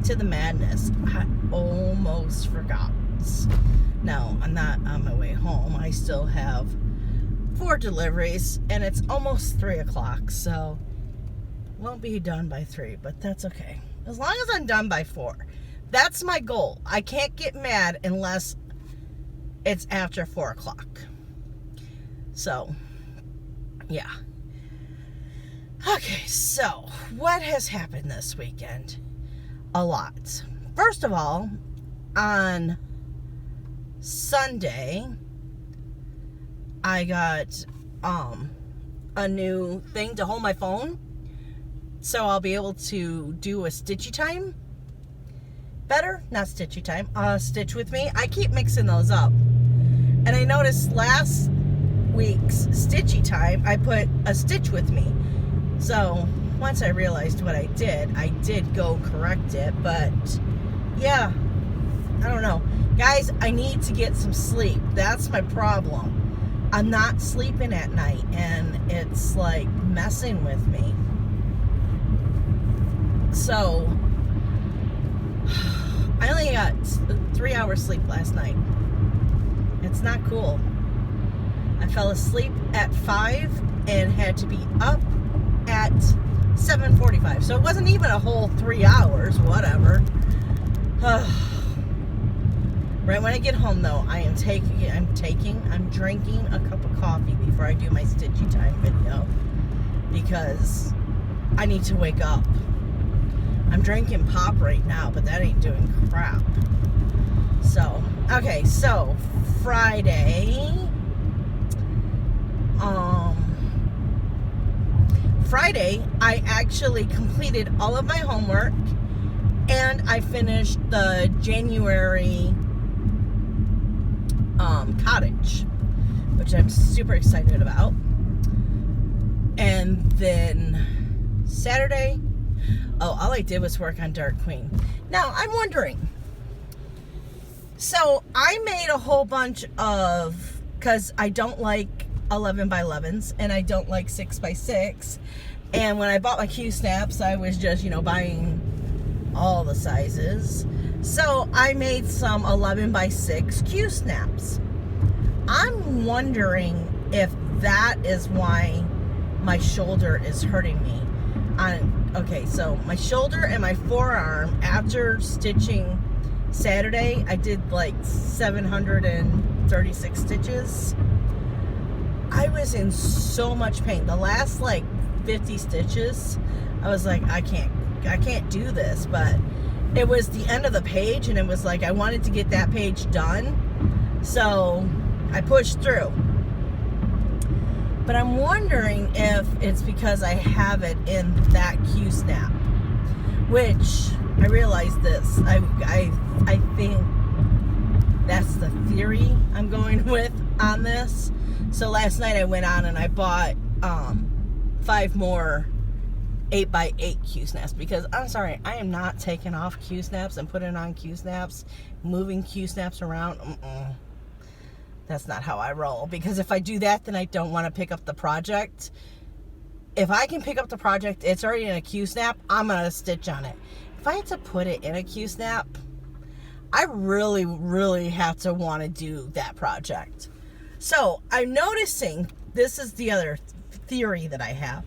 to the madness. I almost forgot. No, I'm not on my way home. I still have 4 deliveries, and it's almost 3 o'clock, so won't be done by 3, but that's okay. As long as I'm done by 4. That's my goal. I can't get mad unless it's after 4 o'clock. So, yeah. Okay, so what has happened this weekend? A lot. First of all, on Sunday, I got a new thing to hold my phone, so I'll be able to do a stitchy time better. Not stitchy time, stitch with me. I keep mixing those up, and I noticed last week's stitchy time I put a stitch with me. So once I realized what I did go correct it. But yeah, I don't know, guys, I need to get some sleep. That's my problem. I'm not sleeping at night, and it's like messing with me. So I only got 3 hours sleep last night. It's not cool. I fell asleep at 5 and had to be up at 7:45. So it wasn't even a whole 3 hours, whatever. Right when I get home, though, I'm drinking a cup of coffee before I do my stitchy time video, because I need to wake up. I'm drinking pop right now, but that ain't doing crap. So, okay, so Friday, I actually completed all of my homework, and I finished the January cottage, which I'm super excited about. And then Saturday, all I did was work on Dark Queen. Now, I'm wondering, so I made a whole bunch of, because I don't like 11 by 11s, and I don't like 6 by 6, and when I bought my Q snaps, I was just, buying all the sizes. So I made some 11 by 6 Q snaps. I'm wondering if that is why my shoulder is hurting me. Okay, so my shoulder and my forearm, after stitching Saturday, I did like 736 stitches. I was in so much pain. The last like 50 stitches, I was like, I can't do this. But it was the end of the page, and it was like I wanted to get that page done, so I pushed through. But I'm wondering if it's because I have it in that Q snap, which I realize this. I think that's the theory I'm going with on this. So last night I went on and I bought 5 more 8x8 Q snaps, because I'm sorry, I am not taking off Q snaps and putting on Q snaps, moving Q snaps around. That's not how I roll, because if I do that, then I don't want to pick up the project. If I can pick up the project, it's already in a Q snap, I'm going to stitch on it. If I had to put it in a Q snap, I really, really have to want to do that project. So I'm noticing, this is the other theory that I have,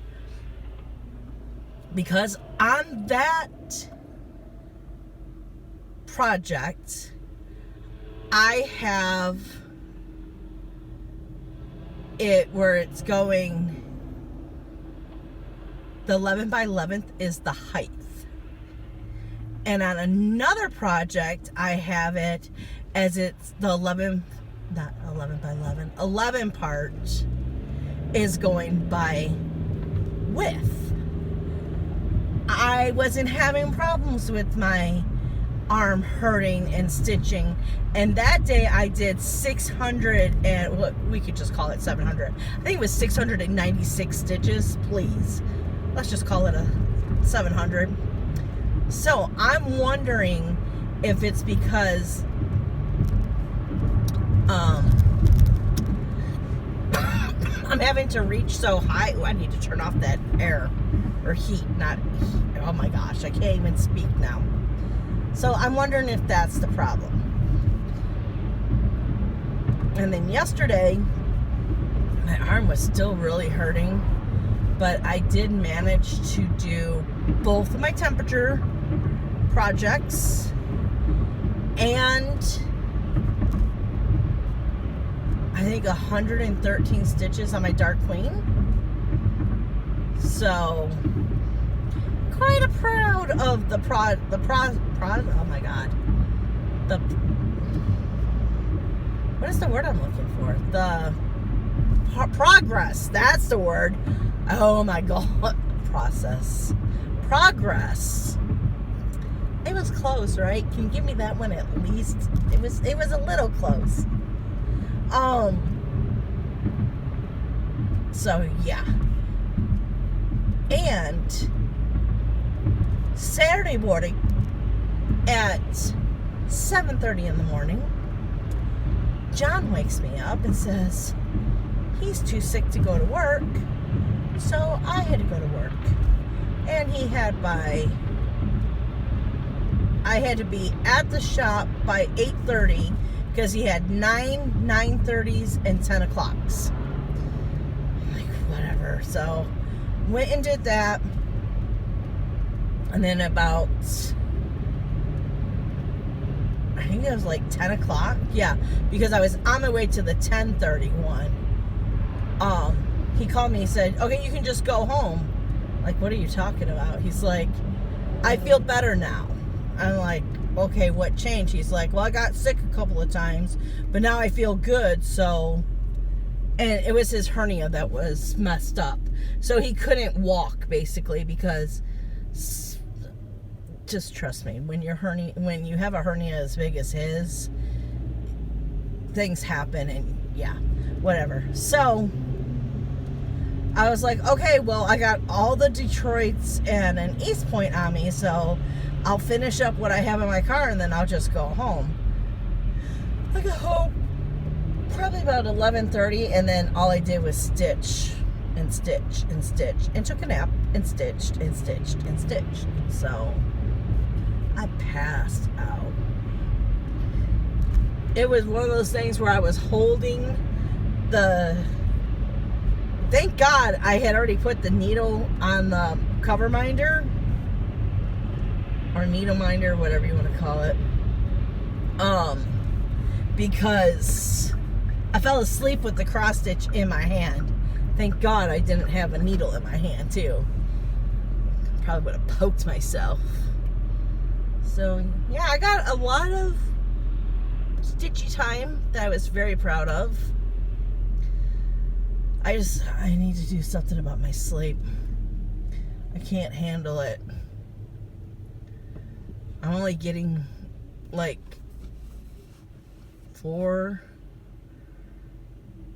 because on that project, I have it where it's going, the 11 by 11th is the height. And on another project, I have it as it's the 11 part is going by width. I wasn't having problems with my arm hurting and stitching, and that day I did 600 and what we could just call it 700. I think it was 696 stitches. Please, let's just call it a 700. So I'm wondering if it's because I'm having to reach so high. Ooh, I need to turn off that air or heat, not heat. Oh my gosh, I can't even speak now. So I'm wondering if that's the problem. And then yesterday, my arm was still really hurting, but I did manage to do both of my temperature projects and I think 113 stitches on my Dark Queen. So quite proud of the oh my god. What is the word I'm looking for? The progress. That's the word. Oh my god. Progress. It was close, right? Can you give me that one at least? It was a little close. So yeah. And Saturday morning at 7:30 in the morning, John wakes me up and says he's too sick to go to work, so I had to go to work. And I had to be at the shop by 8:30 because he had 9:30s, and 10 o'clocks. Like, whatever. So, went and did that. And then about, I think it was like 10 o'clock. Yeah, because I was on my way to the 10:30 one. He called me, he said, okay, you can just go home. Like, what are you talking about? He's like, I feel better now. I'm like, okay, what changed? He's like, well, I got sick a couple of times, but now I feel good, so... And it was his hernia that was messed up. So he couldn't walk, basically, because... Just trust me, when you have a hernia as big as his, things happen, and yeah, whatever. So... I was like, okay, well, I got all the Detroits and an East Point on me, so I'll finish up what I have in my car, and then I'll just go home. I got home probably about 11:30, and then all I did was stitch and stitch and stitch, and took a nap and stitched and stitched and stitched. So I passed out. It was one of those things where I was holding the... Thank God I had already put the needle on the cover minder, or needle minder, whatever you want to call it, because I fell asleep with the cross stitch in my hand. Thank God I didn't have a needle in my hand too. Probably would have poked myself. So yeah, I got a lot of stitchy time that I was very proud of. I need to do something about my sleep. I can't handle it. I'm only getting like 4,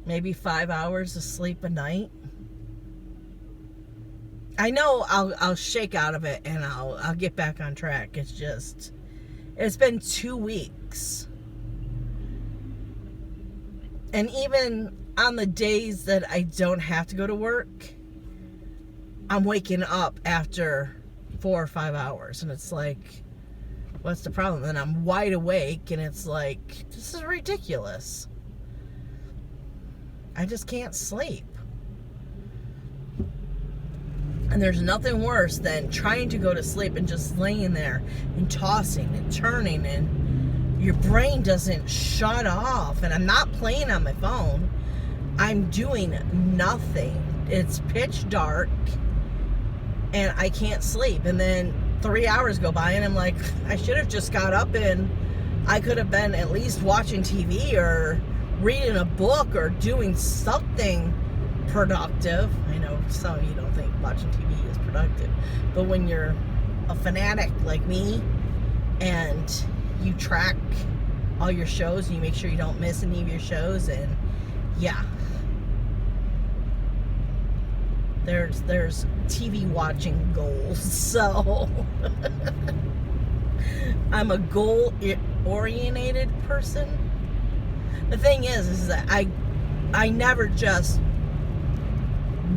maybe 5 hours of sleep a night. I know I'll shake out of it and I'll get back on track. It's been 2 weeks. And even on the days that I don't have to go to work, I'm waking up after 4 or 5 hours, and it's like, what's the problem? And I'm wide awake, and it's like, this is ridiculous. I just can't sleep. And there's nothing worse than trying to go to sleep and just laying there and tossing and turning, and your brain doesn't shut off. And I'm not playing on my phone. I'm doing nothing. It's pitch dark and I can't sleep. And then 3 hours go by and I'm like, I should have just got up and I could have been at least watching TV or reading a book or doing something productive. I know some of you don't think watching TV is productive, but when you're a fanatic like me and you track all your shows and you make sure you don't miss any of your shows, and yeah, there's TV watching goals. So I'm a goal-oriented person. The thing is that I never just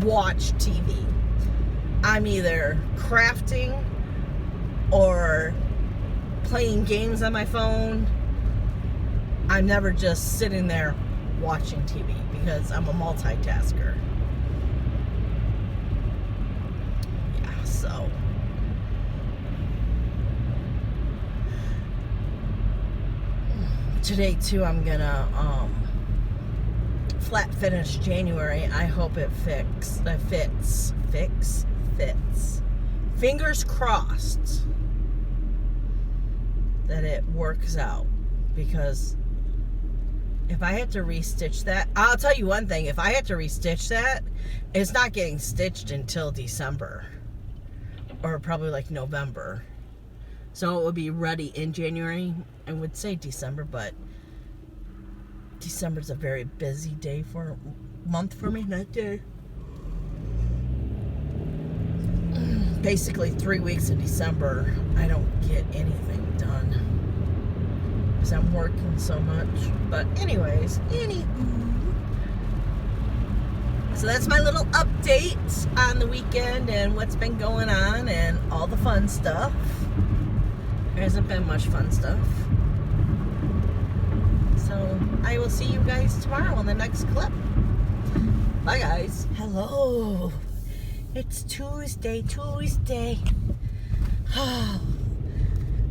watch TV. I'm either crafting or playing games on my phone. I'm never just sitting there watching TV because I'm a multitasker. Yeah, so today too I'm gonna flat finish January. I hope it fits. Fingers crossed that it works out, because if I had to restitch that, I'll tell you one thing, if I had to restitch that, it's not getting stitched until December, or probably like November. So it would be ready in January. I would say December, but December's a very busy month for me, not day. Basically 3 weeks in December, I don't get anything done because I'm working so much. But anyways, so that's my little update on the weekend and what's been going on and all the fun stuff. There hasn't been much fun stuff. So I will see you guys tomorrow on the next clip. Bye, guys. Hello. It's Tuesday.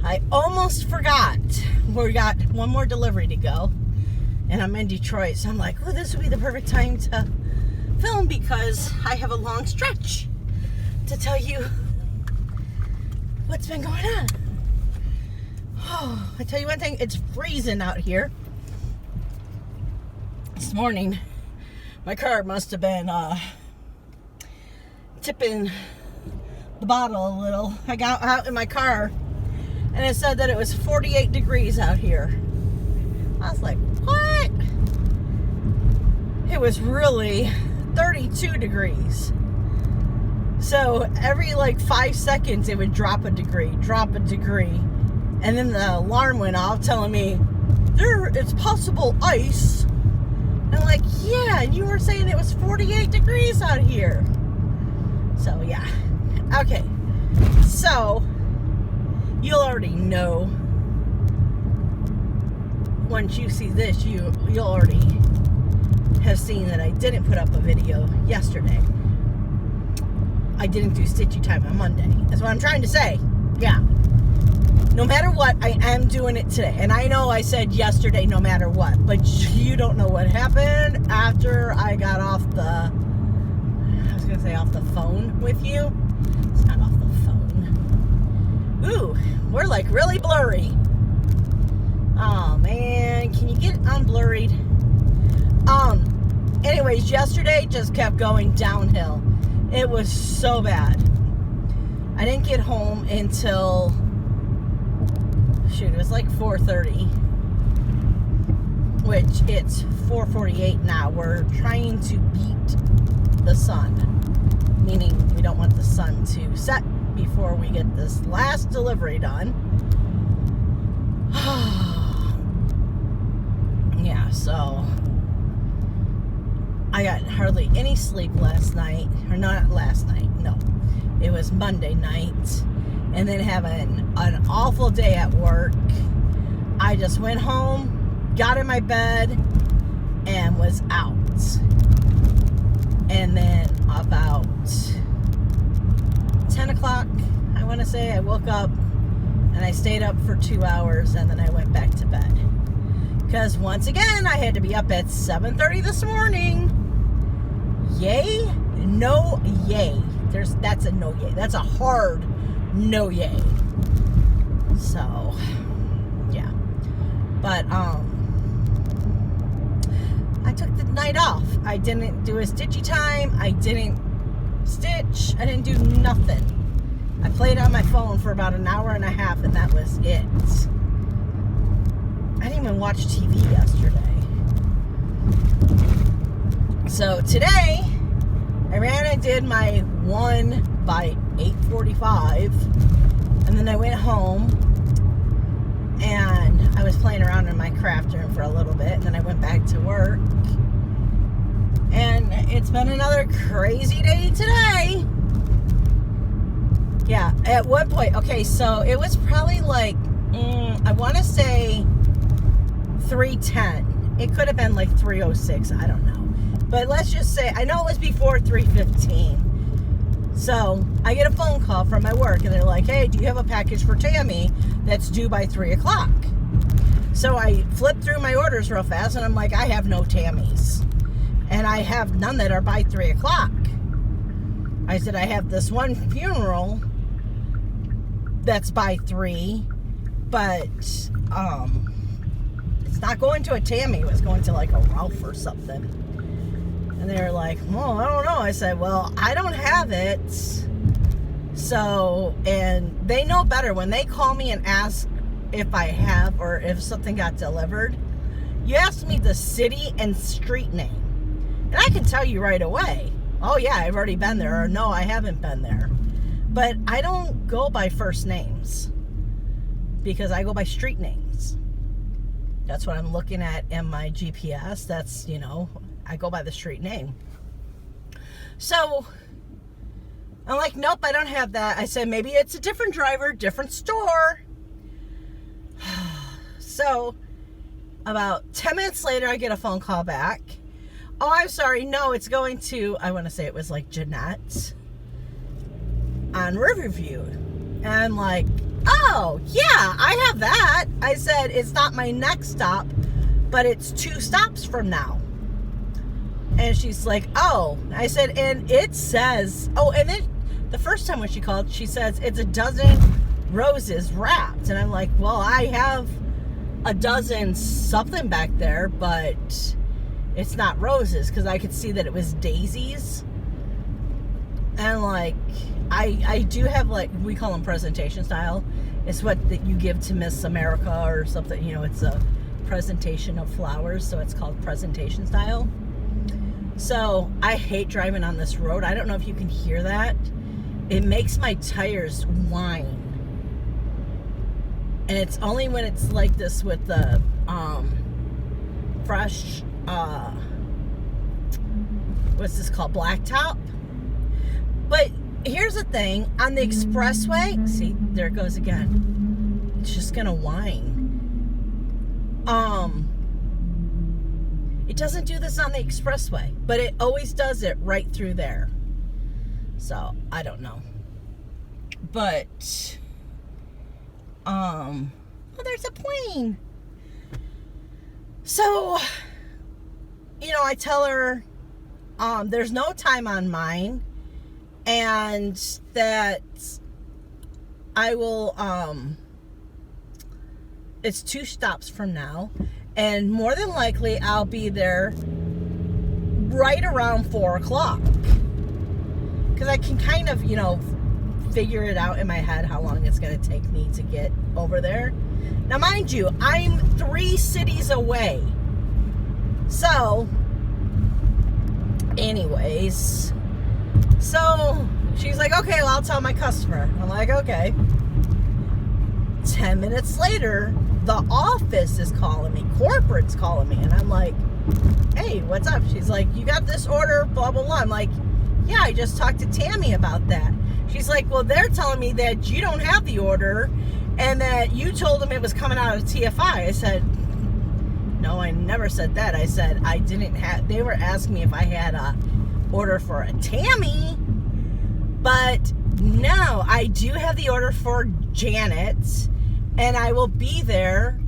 I almost forgot. We got one more delivery to go. And I'm in Detroit. So I'm like, oh, this would be the perfect time to film because I have a long stretch to tell you what's been going on. Oh, I tell you one thing, it's freezing out here. This morning, my car must have been tipping the bottle a little. I got out in my car and it said that it was 48 degrees out here. I was like, what? It was really 32 degrees. So every like 5 seconds it would drop a degree. And then the alarm went off telling me, it's possible ice. And I'm like, yeah, and you were saying it was 48 degrees out here. So, yeah. Okay. So, you'll already know. Once you see this, you'll already have seen that I didn't put up a video yesterday. I didn't do stitchy time on Monday. That's what I'm trying to say. Yeah. No matter what, I am doing it today. And I know I said yesterday no matter what, but you don't know what happened after I got off the phone with you. It's not off the phone. Ooh, we're like really blurry. Oh man, can you get unblurried? Anyways, yesterday just kept going downhill. It was so bad. I didn't get home until, it was like 4:30, which it's 4:48 now. We're trying to beat the sun, meaning we don't want the sun to set before we get this last delivery done. Yeah, so I got hardly any sleep last night, or not last night, no, it was Monday night. And then having an awful day at work. I just went home, got in my bed, and was out. And then about 10 o'clock, I want to say, I woke up and I stayed up for 2 hours and then I went back to bed. Because once again, I had to be up at 7:30 this morning. Yay? No yay. That's a no yay. That's a hard no yay. So, yeah. But, I took the night off. I didn't do a stitchy time. I didn't stitch. I didn't do nothing. I played on my phone for about an hour and a half, and that was it. I didn't even watch TV yesterday. So today, I ran and did my one by 8:45, and then I went home, and I was playing around in my craft room for a little bit, and then I went back to work. And it's been another crazy day today. Yeah, at one point, okay, so it was probably like I want to say 3:10. It could have been like 3:06. I don't know. But let's just say, I know it was before 3:15. So I get a phone call from my work, and they're like, hey, do you have a package for Tammy that's due by 3 o'clock? So I flip through my orders real fast, and I'm like, I have no Tammys. And I have none that are by 3 o'clock. I said, I have this one funeral that's by 3, but it's not going to a Tammy. It was going to like a Ralph or something. And they were like, well, I don't know. I said, well, I don't have it. So, and they know better. When they call me and ask if I have or if something got delivered, you ask me the city and street name. And I can tell you right away, oh yeah, I've already been there, or no, I haven't been there. But I don't go by first names because I go by street names. That's what I'm looking at in my GPS. That's, you know, I go by the street name. So I'm like, nope, I don't have that. I said, maybe it's a different driver, different store. So about 10 minutes later, I get a phone call back. Oh, I'm sorry. No, it's going to, I want to say it was like Jeanette on Riverview. And I'm like, oh, yeah, I have that. I said, it's not my next stop, but it's 2 stops from now. And she's like, oh. I said, and it says, oh, and then the first time when she called, she says, it's a dozen roses wrapped. And I'm like, well, I have a dozen something back there, but it's not roses, because I could see that it was daisies. And like, I do have, like, we call them presentation style. It's what that you give to Miss America or something. You know, it's a presentation of flowers, so it's called presentation style. So I hate driving on this road. I don't know if you can hear that. It makes my tires whine. And it's only when it's like this with the fresh, what's this called? Blacktop. But here's the thing, on the expressway, see, there it goes again. It's just gonna whine. It doesn't do this on the expressway, but it always does it right through there. So, I don't know. But, oh, there's a plane. So, you know, I tell her, there's no time on mine, and that I will, it's 2 stops from now, and more than likely I'll be there right around 4 o'clock, because I can kind of, you know, figure it out in my head how long it's going to take me to get over there. Now, mind you, I'm 3 cities away. So, anyways, so she's like, okay, well, I'll tell my customer. I'm like, okay. 10 minutes later, the office is calling me, corporate's calling me, and I'm like, hey, what's up? She's like, you got this order, blah, blah, blah. I'm like, yeah, I just talked to Tammy about that. She's like, well, they're telling me that you don't have the order and that you told them it was coming out of TFI. I said, no, I never said that. I said I didn't have, they were asking me if I had a order for a Tammy, but no, I do have the order for Janet, and I will be there,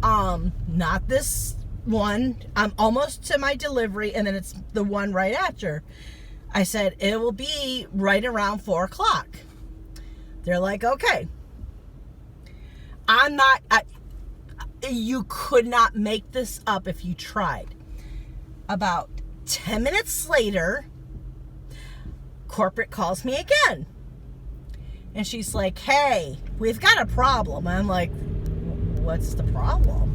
not this one, I'm almost to my delivery, and then it's the one right after. I said, it will be right around 4 o'clock. They're like, okay. I'm not, you could not make this up if you tried. About 10 minutes later, corporate calls me again. And she's like, hey, we've got a problem. I'm like, what's the problem?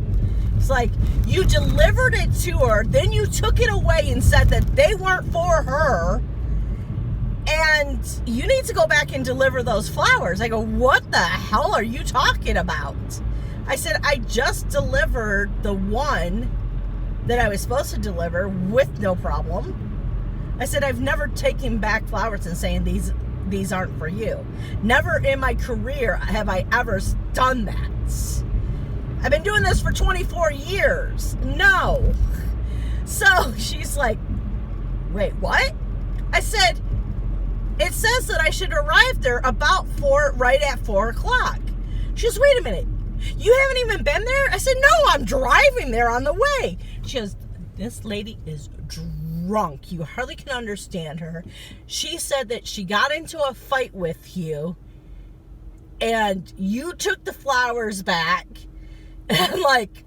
It's like, you delivered it to her, then you took it away and said that they weren't for her, and you need to go back and deliver those flowers. I go, what the hell are you talking about? I said, I just delivered the one that I was supposed to deliver with no problem. I said, I've never taken back flowers and saying these aren't for you. Never in my career have I ever done that. minutes. I've been doing this for 24 years. No. So she's like, wait, what? I said, it says that I should arrive there right at 4 o'clock. She goes, wait a minute. You haven't even been there? I said, no, I'm driving there on the way. She goes, this lady is drunk. You hardly can understand her. She said that she got into a fight with you and you took the flowers back. And I'm like,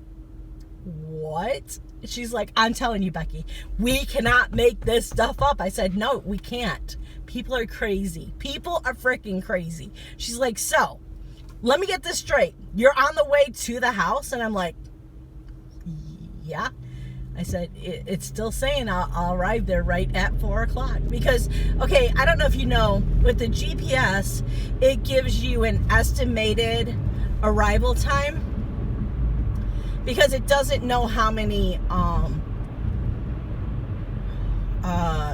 what? She's like, I'm telling you, Becky, we cannot make this stuff up. I said, no, we can't. People are crazy. People are freaking crazy. She's like, so, let me get this straight. You're on the way to the house? And I'm like, yeah. I said, it's still saying I'll arrive there right at 4 o'clock. Because, okay, I don't know if you know, with the GPS, it gives you an estimated arrival time. Because it doesn't know how many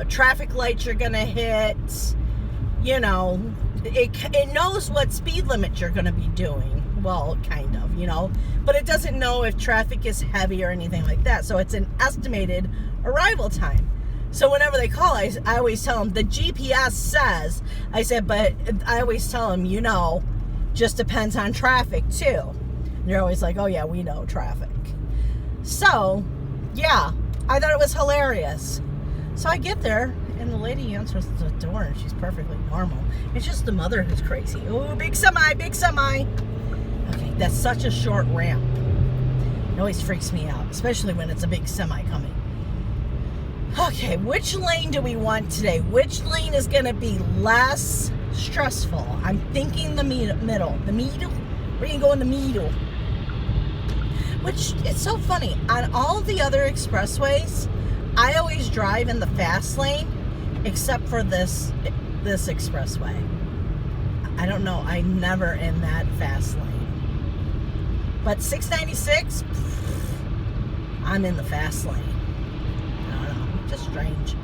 traffic lights you're going to hit. You know, it knows what speed limit you're going to be doing. Well, kind of, you know. But it doesn't know if traffic is heavy or anything like that. So it's an estimated arrival time. So whenever they call, I always tell them, the GPS says, I said, but I always tell them, you know, just depends on traffic too. They're always like, oh yeah, we know traffic. So, yeah, I thought it was hilarious. So I get there, and the lady answers the door, and she's perfectly normal. It's just the mother who's crazy. Oh, big semi, big semi. Okay, that's such a short ramp. It always freaks me out, especially when it's a big semi coming. Okay, which lane do we want today? Which lane is going to be less stressful? I'm thinking the middle. The middle? We're going to go in the middle. Which, it's so funny. On all the other expressways, I always drive in the fast lane, except for this expressway. I don't know. I'm never in that fast lane. But 696, I'm in the fast lane. I don't know. Just strange.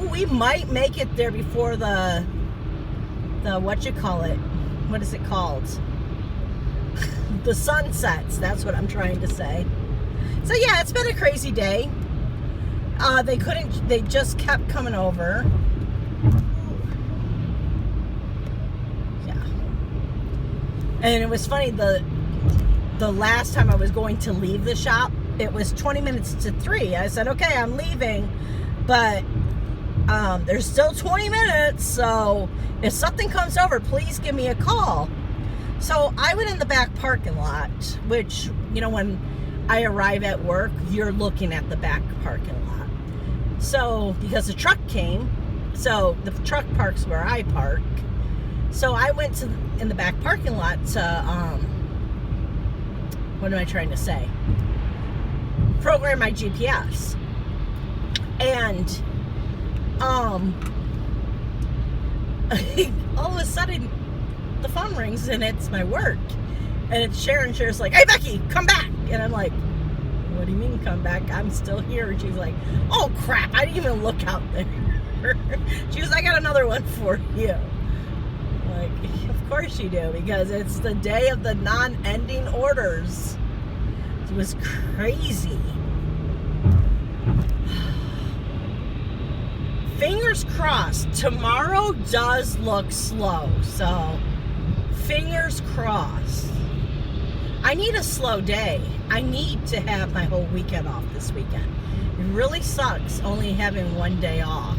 We might make it there before the what you call it? What is it called? The sun sets. That's what I'm trying to say. So yeah, it's been a crazy day. They just kept coming over. Yeah. And it was funny, the last time I was going to leave the shop, it was 20 minutes to 3. I said, okay, I'm leaving, but there's still 20 minutes, so if something comes over, please give me a call. So I went in the back parking lot, which, you know, when I arrive at work, you're looking at the back parking lot. So, because the truck came, so the truck parks where I park. So I went in the back parking lot to, what am I trying to say? Program my GPS. And, all of a sudden, the phone rings and it's my work. And it's Sharon. Sharon's like, hey, Becky, come back. And I'm like, what do you mean come back? I'm still here. And she's like, oh, crap. I didn't even look out there. She was, I got another one for you. Like, of course you do, because it's the day of the non-ending orders. It was crazy. Fingers crossed. Tomorrow does look slow, so fingers crossed. I need a slow day. I need to have my whole weekend off this weekend. It really sucks only having one day off.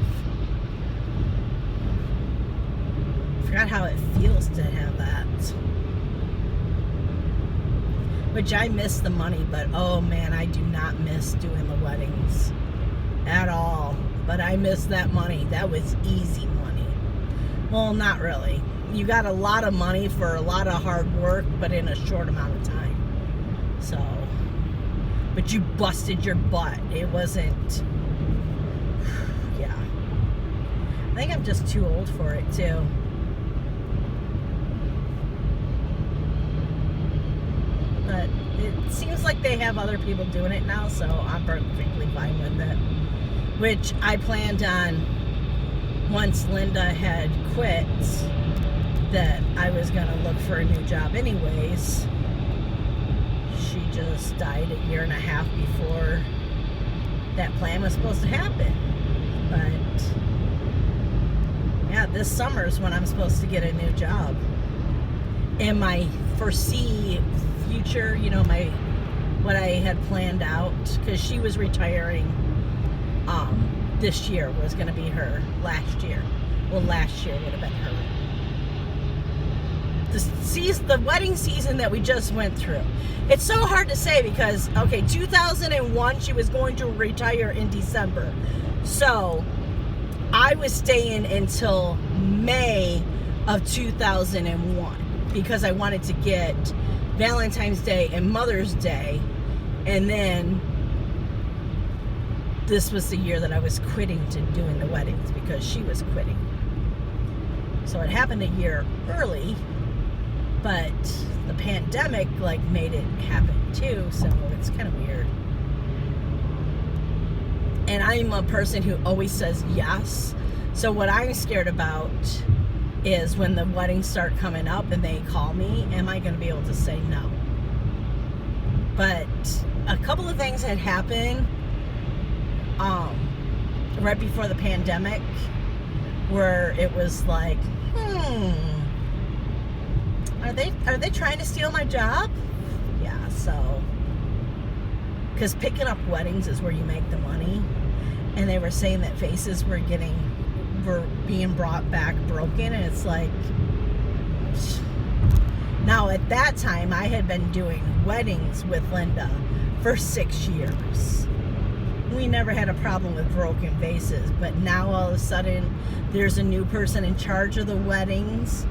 I forgot how it feels to have that. Which I miss the money, but oh man, I do not miss doing the weddings at all. But I miss that money. That was easy money. Well, not really. You got a lot of money for a lot of hard work, but in a short amount of time. So, but you busted your butt. It wasn't, yeah. I think I'm just too old for it too. But it seems like they have other people doing it now, so I'm perfectly fine with it. Which I planned on, once Linda had quit, that I was going to look for a new job anyways. She just died a year and a half before that plan was supposed to happen. But yeah, this summer is when I'm supposed to get a new job. And my foresee future, you know, what I had planned out, because she was retiring this year was going to be her last year. Well, last year would have been her. The wedding season that we just went through. It's so hard to say because, okay, 2001, she was going to retire in December. So I was staying until May of 2001 because I wanted to get Valentine's Day and Mother's Day. And then this was the year that I was quitting to doing the weddings because she was quitting. So it happened a year early. But the pandemic, like, made it happen too, so it's kind of weird. And I'm a person who always says yes. So what I'm scared about is when the weddings start coming up and they call me, am I going to be able to say no? But a couple of things had happened right before the pandemic where it was like, Are they trying to steal my job? Yeah, so because picking up weddings is where you make the money, and they were saying that faces were being brought back broken, and it's like, now at that time I had been doing weddings with Linda for 6 years. We never had a problem with broken vases, but now all of a sudden there's a new person in charge of the weddings,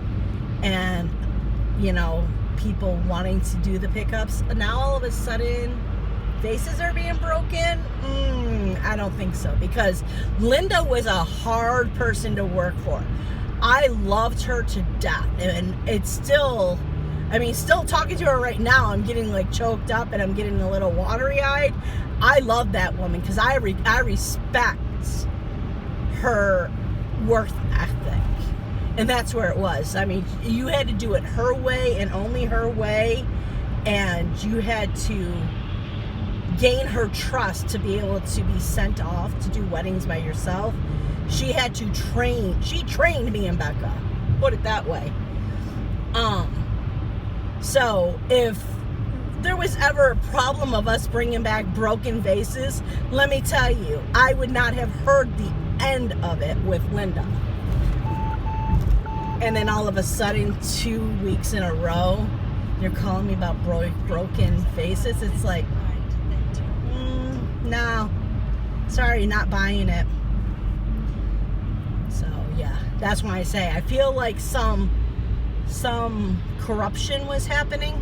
and you know, people wanting to do the pickups. Now all of a sudden, vases are being broken? I don't think so. Because Linda was a hard person to work for. I loved her to death. And it's still, I mean, still talking to her right now, I'm getting like choked up and I'm getting a little watery-eyed. I love that woman because I respect her work ethic. And that's where it was. I mean, you had to do it her way and only her way. And you had to gain her trust to be able to be sent off to do weddings by yourself. She had to train. She trained me and Becca. Put it that way. So if there was ever a problem of us bringing back broken vases, let me tell you, I would not have heard the end of it with Linda. And then all of a sudden, 2 weeks in a row, you're calling me about broken vases. It's like, no, sorry, not buying it. So yeah, that's why I say I feel like some corruption was happening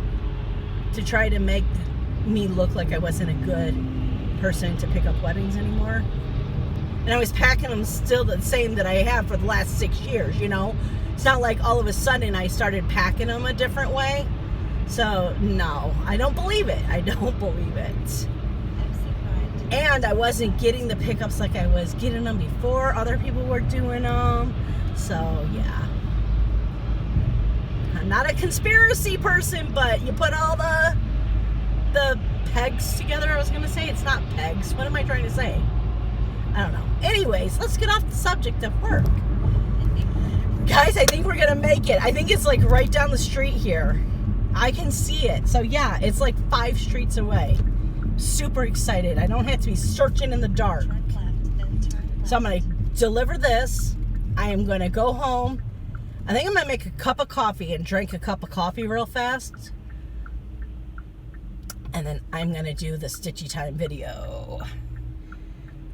to try to make me look like I wasn't a good person to pick up weddings anymore. And I was packing them still the same that I have for the last 6 years, you know. It's not like all of a sudden I started packing them a different way. So, no, I don't believe it. I don't believe it. And I wasn't getting the pickups like I was getting them before other people were doing them. So, yeah. I'm not a conspiracy person, but you put all the pegs together. I was going to say it's not pegs. What am I trying to say? I don't know. Anyways, let's get off the subject of work. Guys, I think we're going to make it. I think it's like right down the street here. I can see it. So yeah, it's like 5 streets away. Super excited. I don't have to be searching in the dark. So I'm going to deliver this. I am going to go home. I think I'm going to make a cup of coffee and drink a cup of coffee real fast. And then I'm going to do the Stitchy Time video.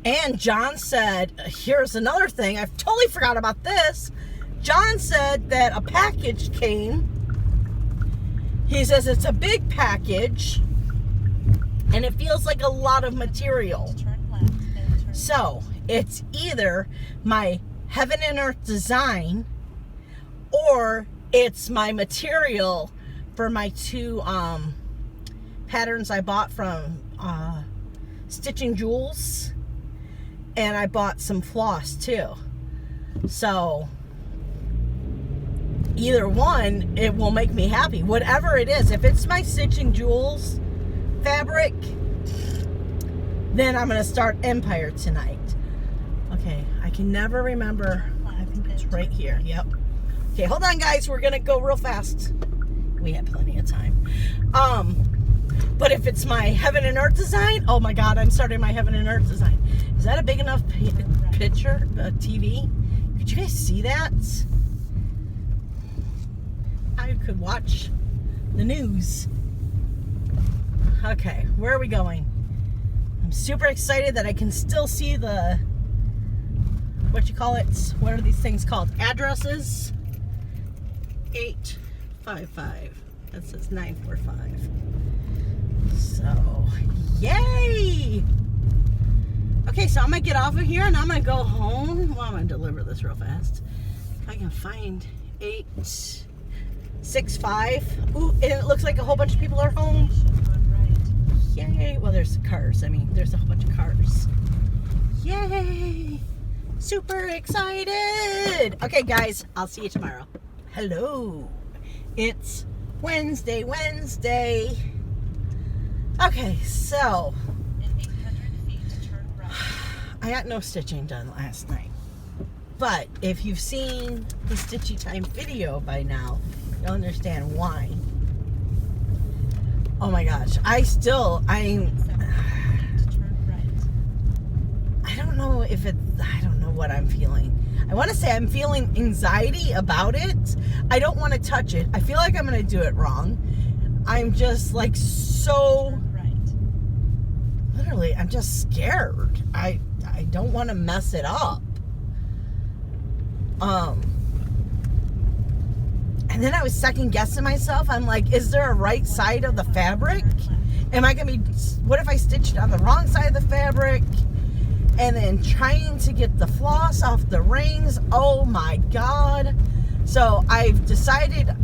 And John said, here's another thing. I've totally forgot about this. John said that a package came. He says it's a big package and it feels like a lot of material. So it's either my Heaven and Earth design or it's my material for my 2 patterns I bought from Stitching Jewels, and I bought some floss too. So either one, it will make me happy. Whatever it is, if it's my Stitching Jewels fabric, then I'm going to start Empire tonight. Okay, I can never remember. I think it's right here. Yep. Okay, hold on, guys. We're going to go real fast. We have plenty of time. But if it's my Heaven and Earth design, oh my God, I'm starting my Heaven and Earth design. Is that a big enough picture, TV? Could you guys see that? I could watch the news. Okay, where are we going? I'm super excited that I can still see the, what you call it? What are these things called? Addresses. 855. That says 945. So, yay! Okay, so I'm gonna get off of here and I'm gonna go home. Well, I'm gonna deliver this real fast. If I can find 865. Ooh, and it looks like a whole bunch of people are home. Yay! Well, there's cars. I mean, there's a whole bunch of cars. Yay! Super excited! Okay, guys, I'll see you tomorrow. Hello. It's Wednesday. Okay, so I got no stitching done last night. But if you've seen the Stitchy Time video by now, you'll understand why. Oh my gosh, I don't know if it, I don't know what I'm feeling. I want to say I'm feeling anxiety about it. I don't want to touch it. I feel like I'm going to do it wrong. I'm just like so, literally, I'm just scared. I don't want to mess it up. And then I was second guessing myself. I'm like, is there a right side of the fabric? Am I going to be, what if I stitched on the wrong side of the fabric? And then trying to get the floss off the rings. Oh my God. So I've decided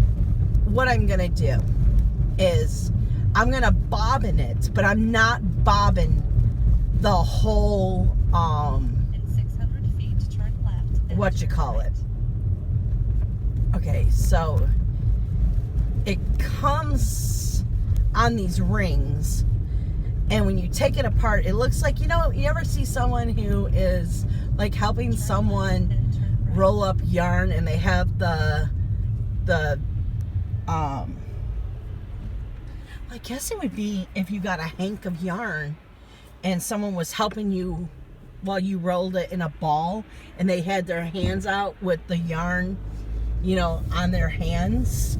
what I'm going to do is I'm going to bobbin it, but I'm not bobbing the whole, in 600 feet, turn left. What you call it. Okay, so it comes on these rings, and when you take it apart, it looks like, you know, you ever see someone who is like helping someone roll up yarn, and they have the I guess it would be if you got a hank of yarn and someone was helping you while you rolled it in a ball, and they had their hands out with the yarn, you know, on their hands.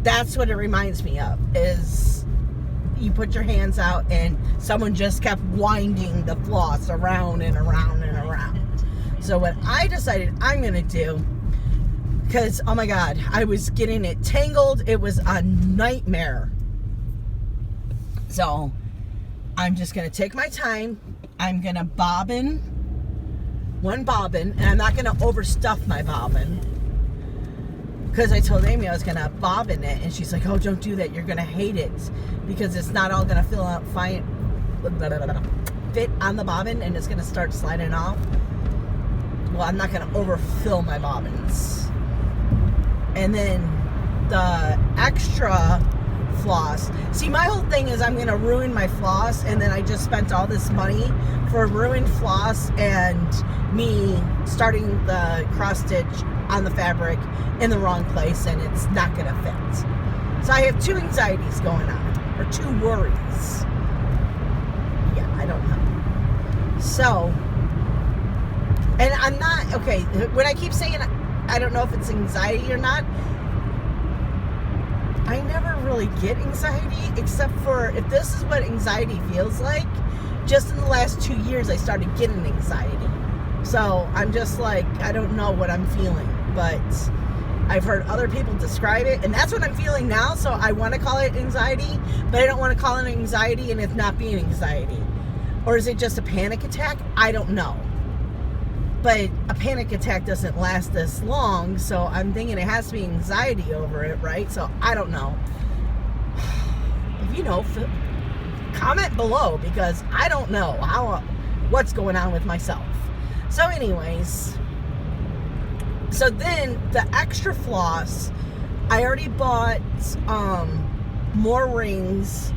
That's what it reminds me of, is you put your hands out and someone just kept winding the floss around and around and around. So what I decided I'm going to do, because, oh my God, I was getting it tangled. It was a nightmare. So I'm just going to take my time. I'm going to bobbin one bobbin, and I'm not going to overstuff my bobbin, because I told Amy I was going to bobbin it, and she's like, oh, don't do that. You're going to hate it because it's not all going to fill out fine, fit on the bobbin, and it's going to start sliding off. Well, I'm not going to overfill my bobbins. And then the extra floss. See, my whole thing is I'm going to ruin my floss, and then I just spent all this money for ruined floss and me starting the cross stitch on the fabric in the wrong place, and it's not going to fit. So I have two anxieties going on, or two worries. Yeah, I don't know. So, and I'm not, okay, when I keep saying I don't know if it's anxiety or not, I never really get anxiety, except for if this is what anxiety feels like. Just in the last 2 years, I started getting anxiety. So I'm just like, I don't know what I'm feeling, but I've heard other people describe it, and that's what I'm feeling now. So I want to call it anxiety, but I don't want to call it anxiety and it not being anxiety. Or is it just a panic attack? I don't know. But a panic attack doesn't last this long, so I'm thinking it has to be anxiety over it, right? So I don't know. If you know, comment below, because I don't know what's going on with myself. So anyways, So then the extra floss, I already bought more rings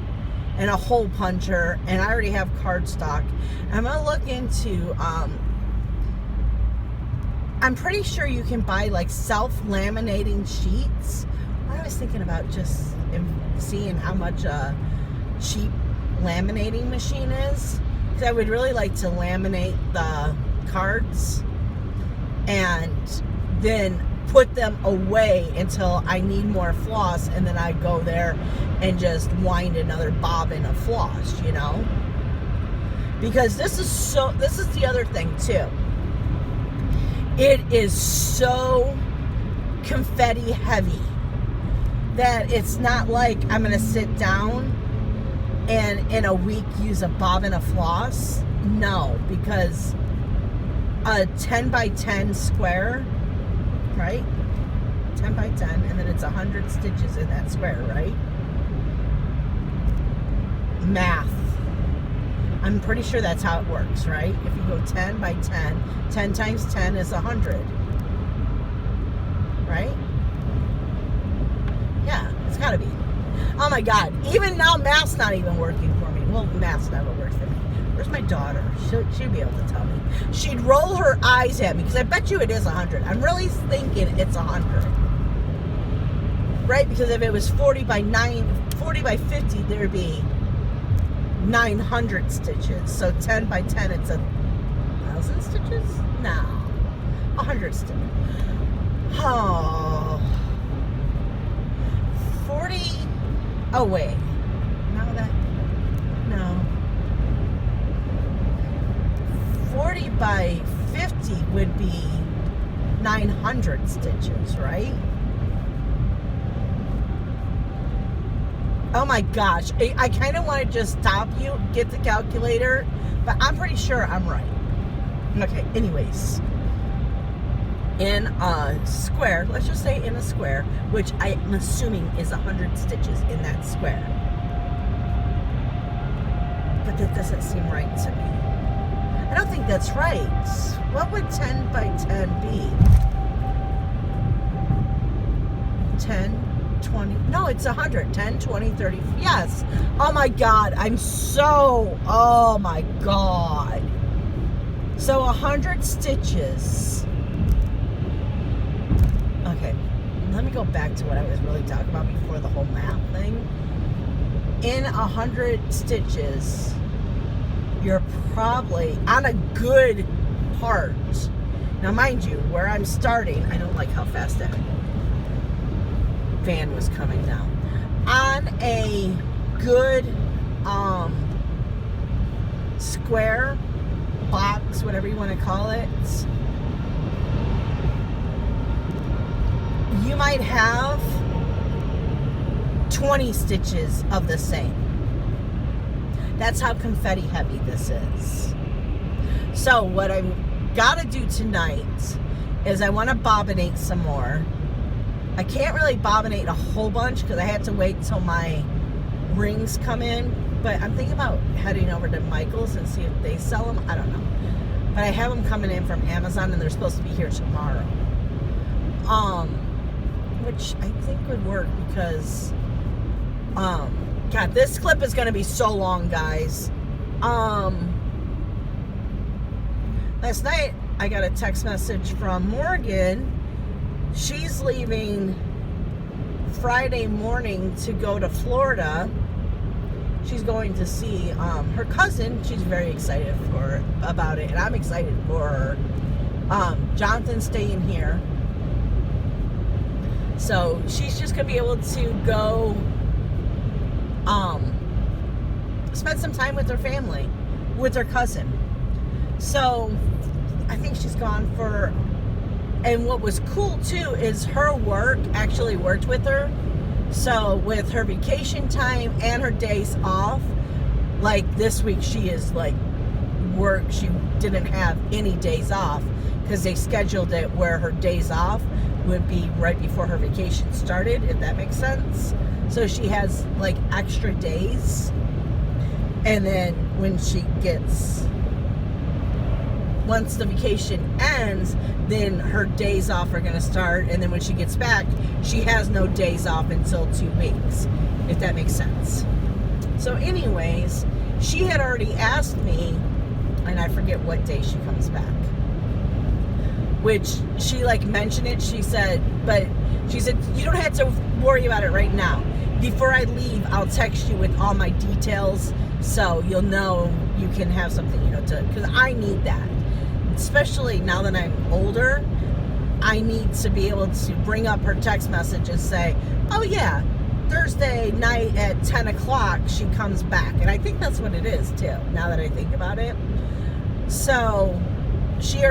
and a hole puncher, and I already have cardstock. I'm gonna look into I'm pretty sure you can buy like self-laminating sheets. I was thinking about just seeing how much a cheap laminating machine is, because I would really like to laminate the cards and then put them away until I need more floss, and then I go there and just wind another bobbin of floss, you know? Because this is the other thing too. It is so confetti heavy that it's not like I'm gonna sit down and in a week use a bobbin of floss. No, because a 10 by 10 square, right? 10 by 10, and then it's 100 stitches in that square, right? Math. I'm pretty sure that's how it works, right? If you go 10 by 10, 10 times 10 is 100. Right? Yeah, it's gotta be. Oh my God, even now math's not even working for me. Well, math's never worked for me. Where's my daughter? She'd be able to tell me. She'd roll her eyes at me, because I bet you it is 100. I'm really thinking it's 100. Right? Because if it was 40 by 50, there'd be 900 stitches. So 10 by 10, it's 1,000 stitches? No. 100 stitches. Oh. 40. Oh, wait. No. 40 by 50 would be 900 stitches, right? Oh my gosh. I kind of want to just stop you, get the calculator, but I'm pretty sure I'm right. Okay, anyways. In a square, let's just say in a square, which I'm assuming is 100 stitches in that square. But that doesn't seem right to me. I don't think that's right. What would 10 by 10 be? 10, 20, no, it's 100. 10, 20, 30, yes. Oh my God, oh my God. So 100 stitches. Okay, let me go back to what I was really talking about before the whole math thing. In 100 stitches, you're probably on a good part. Now, mind you, where I'm starting, I don't like how fast that van was coming down. On a good square box, whatever you want to call it, you might have 20 stitches of the same. That's how confetti heavy this is. So what I've got to do tonight is I want to bobbinate some more. I can't really bobbinate a whole bunch because I have to wait till my rings come in. But I'm thinking about heading over to Michael's and see if they sell them. I don't know. But I have them coming in from Amazon, and they're supposed to be here tomorrow. Which I think would work because, God, this clip is going to be so long, guys. Last night, I got a text message from Morgan. She's leaving Friday morning to go to Florida. She's going to see her cousin. She's very excited about it, and I'm excited for her. Jonathan's staying here. So she's just going to be able to go spend some time with her family, with her cousin. So I think she's gone for, and what was cool too is her work actually worked with her. So with her vacation time and her days off, like this week she is like she didn't have any days off because they scheduled it where her days off would be right before her vacation started, if that makes sense. So she has like extra days, and then when she gets once the vacation ends, then her days off are going to start, and then when she gets back, she has no days off until 2 weeks, if that makes sense. So anyways, she had already asked me, and I forget what day she comes back, which she like mentioned it. She said you don't have to worry about it right now. Before I leave, I'll text you with all my details, so you'll know you can have something, because I need that. Especially now that I'm older, I need to be able to bring up her text message and say, oh yeah, Thursday night at 10 o'clock, she comes back. And I think that's what it is too, now that I think about it. So she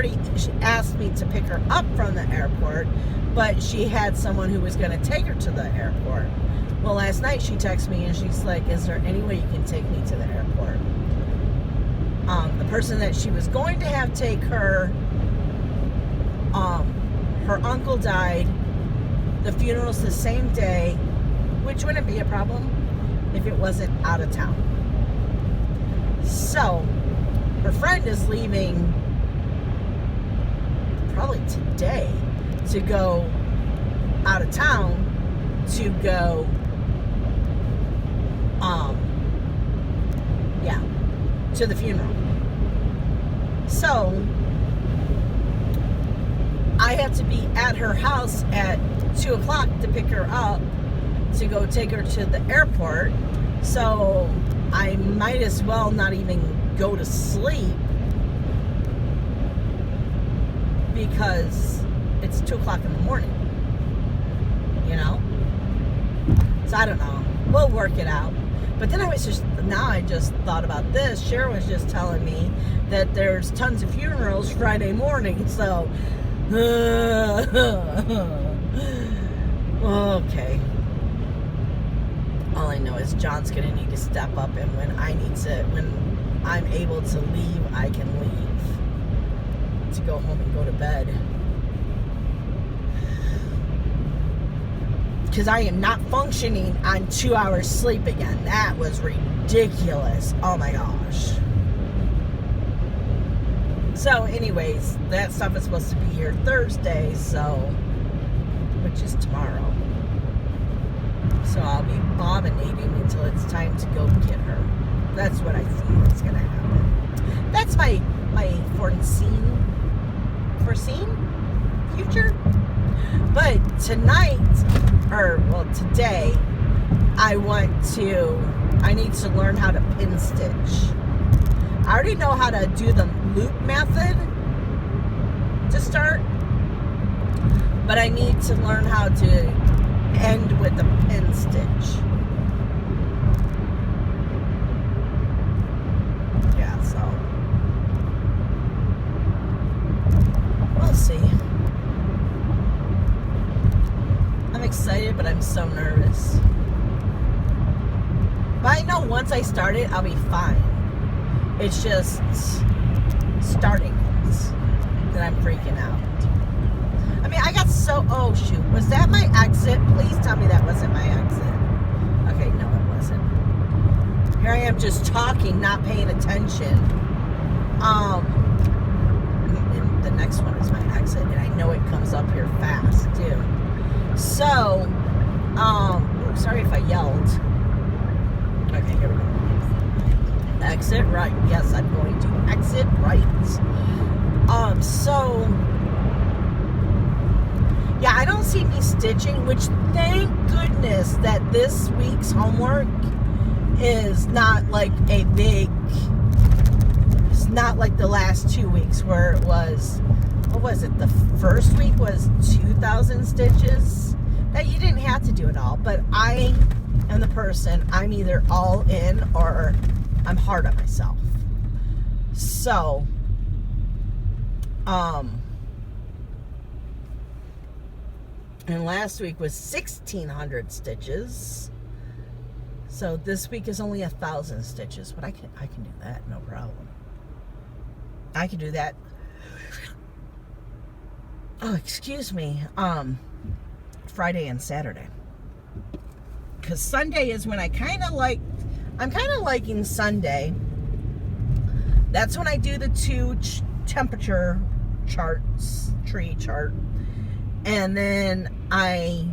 asked me to pick her up from the airport, but she had someone who was going to take her to the airport. Well, last night she texted me and she's like, is there any way you can take me to the airport? The person that she was going to have take her, her uncle died. The funeral's the same day, which wouldn't be a problem if it wasn't out of town. So her friend is leaving probably today to go out of town to go to the funeral. So I have to be at her house at 2 o'clock to pick her up to go take her to the airport. So I might as well not even go to sleep because it's 2 o'clock in the morning, So I don't know. We'll work it out. But then I just thought about this. Sharon was just telling me that there's tons of funerals Friday morning. So, okay. All I know is John's going to need to step up, and when I'm able to leave, I can leave to go home and go to bed. Because I am not functioning on 2 hours sleep again. That was ridiculous. Oh my gosh. So anyways, that stuff is supposed to be here Thursday, which is tomorrow. So I'll be bobbinating until it's time to go get her. That's what I see is going to happen. That's my foreseen future. But today, I need to learn how to pin stitch. I already know how to do the loop method to start, but I need to learn how to end with the pin stitch. Yeah, so we'll see. I'm excited, but I'm so nervous. But I know once I start it, I'll be fine. It's just starting it that I'm freaking out. I mean, oh shoot, was that my exit? Please tell me that wasn't my exit. Okay, no, it wasn't. Here I am just talking, not paying attention. And the next one is my exit, and I know it comes up here fast too. So, sorry if I yelled. Okay, here we go. Exit right. Yes, I'm going to exit right. Yeah, I don't see me stitching, which thank goodness that this week's homework is not like it's not like the last 2 weeks where it was, what was it? The first week was 2,000 stitches. That you didn't have to do it all, but I am the person, I'm either all in or I'm hard on myself. So, and last week was 1,600 stitches. So this week is only 1,000 stitches, but I can do that, no problem. I can do that. Oh, excuse me. Friday and Saturday. Because Sunday is when I'm kind of liking Sunday. That's when I do the temperature charts, tree chart, and then I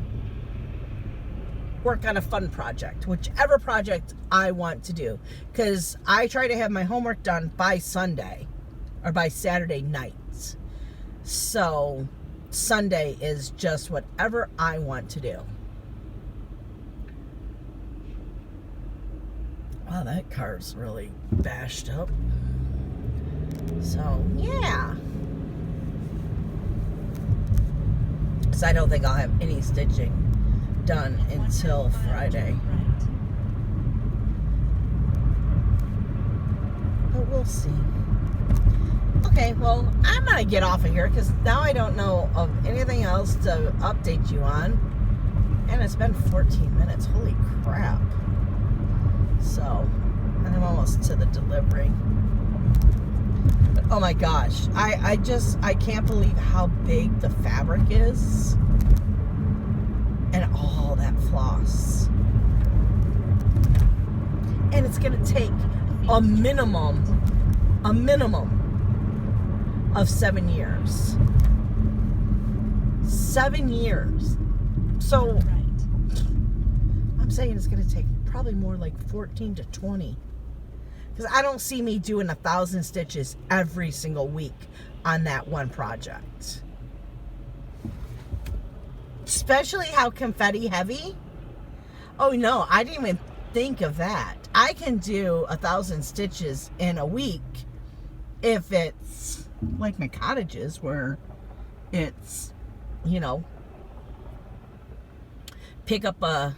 work on a fun project, whichever project I want to do, because I try to have my homework done by Sunday or by Saturday nights. So Sunday is just whatever I want to do. Wow, that car's really bashed up. So yeah, because I don't think I'll have any stitching done until Friday. But we'll see. Okay, well, I'm gonna get off of here because now I don't know of anything else to update you on. And it's been 14 minutes. Holy crap. So, and I'm almost to the delivery. But oh my gosh, I can't believe how big the fabric is. And all that floss. And it's gonna take a minimum of 7 years. 7 years. So I'm saying it's gonna take probably more like 14 to 20. Because I don't see me doing 1,000 stitches every single week on that one project. Especially how confetti heavy. Oh no, I didn't even think of that. I can do 1,000 stitches in a week if it's like my cottages where it's, you know, pick up a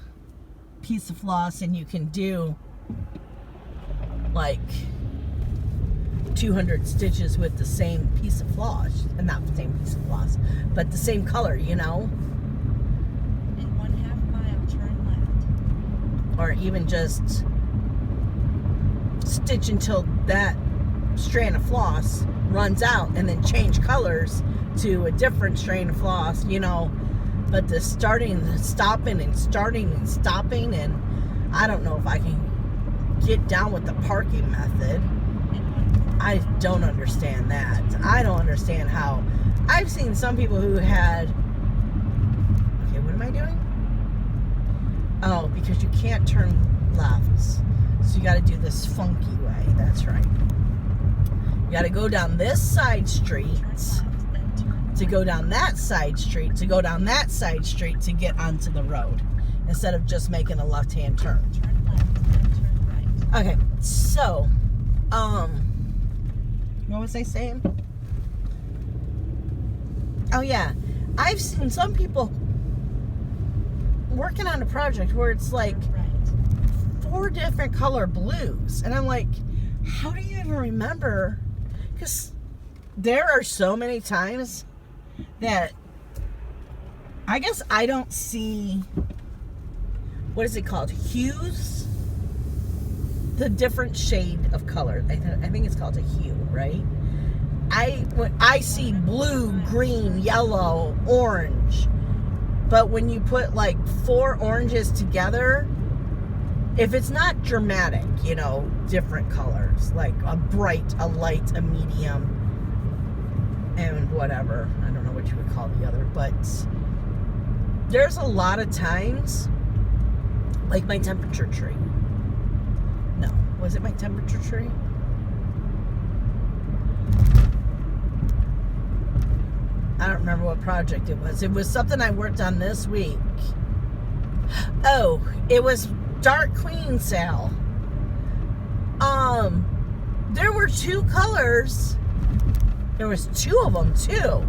piece of floss and you can do like 200 stitches with the same piece of floss, and not the same piece of floss, but the same color, you know. In 1/2 mile, turn left. Or even just stitch until that strand of floss runs out and then change colors to a different strand of floss, you know. But the stopping and starting and stopping, and I don't know if I can get down with the parking method. I don't understand that. I don't understand how. I've seen some people who had, okay, what am I doing? Oh, because you can't turn left. So you got to do this funky way. That's right. You got to go down this side street to go down that side street to go down that side street to get onto the road, instead of just making a left-hand turn. Turn left, then turn right. Okay, so, what was I saying? Oh yeah, I've seen some people working on a project where it's like 4 different color blues, and I'm like, how do you even remember? Because there are so many times that I guess I don't see, what is it called, hues? The different shade of color. I think it's called a hue, right? When I see blue, green, yellow, orange, but when you put like 4 oranges together, if it's not dramatic, you know, different colors, like a bright, a light, a medium, and whatever, I don't know what you would call the other, but there's a lot of times, like my temperature tree. No, was it my temperature tree? I don't remember what project it was. It was something I worked on this week. Oh, it was Dark Queen sale. There were 2 colors. There was 2 of them too.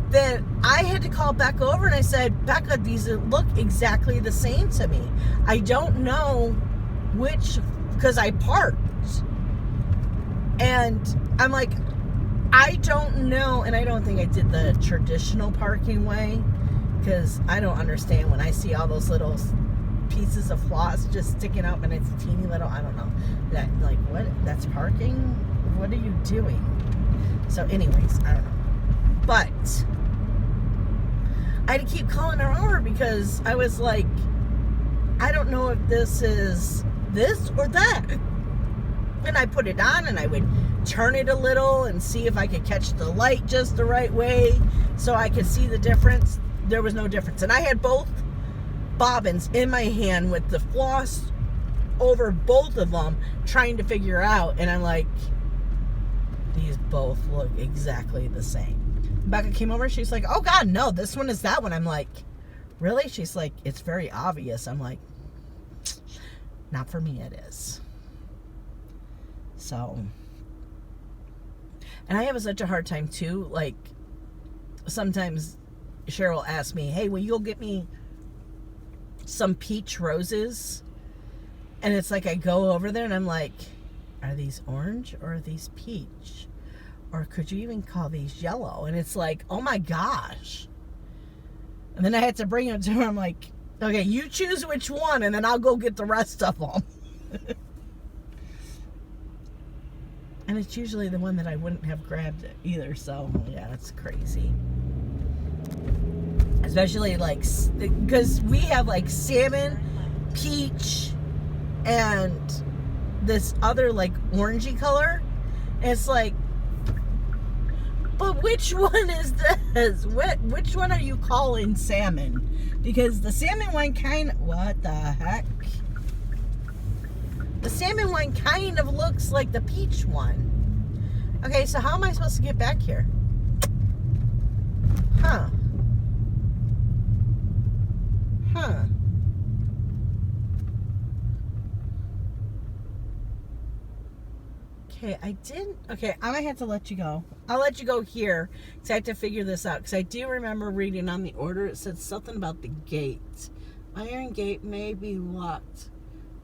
That I had to call Becca over and I said, Becca, these look exactly the same to me. I don't know which, because I parked. And I'm like, I don't know, and I don't think I did the traditional parking way, because I don't understand when I see all those little pieces of floss just sticking out and it's a teeny little, I don't know, that, like, what, that's parking? What are you doing? So anyways, I don't know. But I had to keep calling her over because I was like, I don't know if this is this or that. And I put it on and I would turn it a little and see if I could catch the light just the right way so I could see the difference. There was no difference. And I had both bobbins in my hand with the floss over both of them trying to figure out, and I'm like, these both look exactly the same. Becca came over, she's like, oh God, no, this one is that one. I'm like, really? She's like, it's very obvious. I'm like, not for me, it is. So, and I have such a hard time too, like, sometimes Cheryl asks me, hey, will you go get me some peach roses? And it's like I go over there and I'm like, are these orange or are these peach? Or could you even call these yellow? And it's like, oh my gosh. And then I had to bring them to her. I'm like, okay, you choose which one and then I'll go get the rest of them. And it's usually the one that I wouldn't have grabbed either. So yeah, it's crazy. Especially like, because we have like salmon, peach, and this other like orangey color. And it's like, but which one is this? Which one are you calling salmon? Because the salmon one what the heck? The salmon one kind of looks like the peach one. Okay, so how am I supposed to get back here? Huh. Okay, okay, I'm gonna have to let you go. I'll let you go here because I have to figure this out, because I do remember reading on the order it said something about the gate. Iron gate may be locked.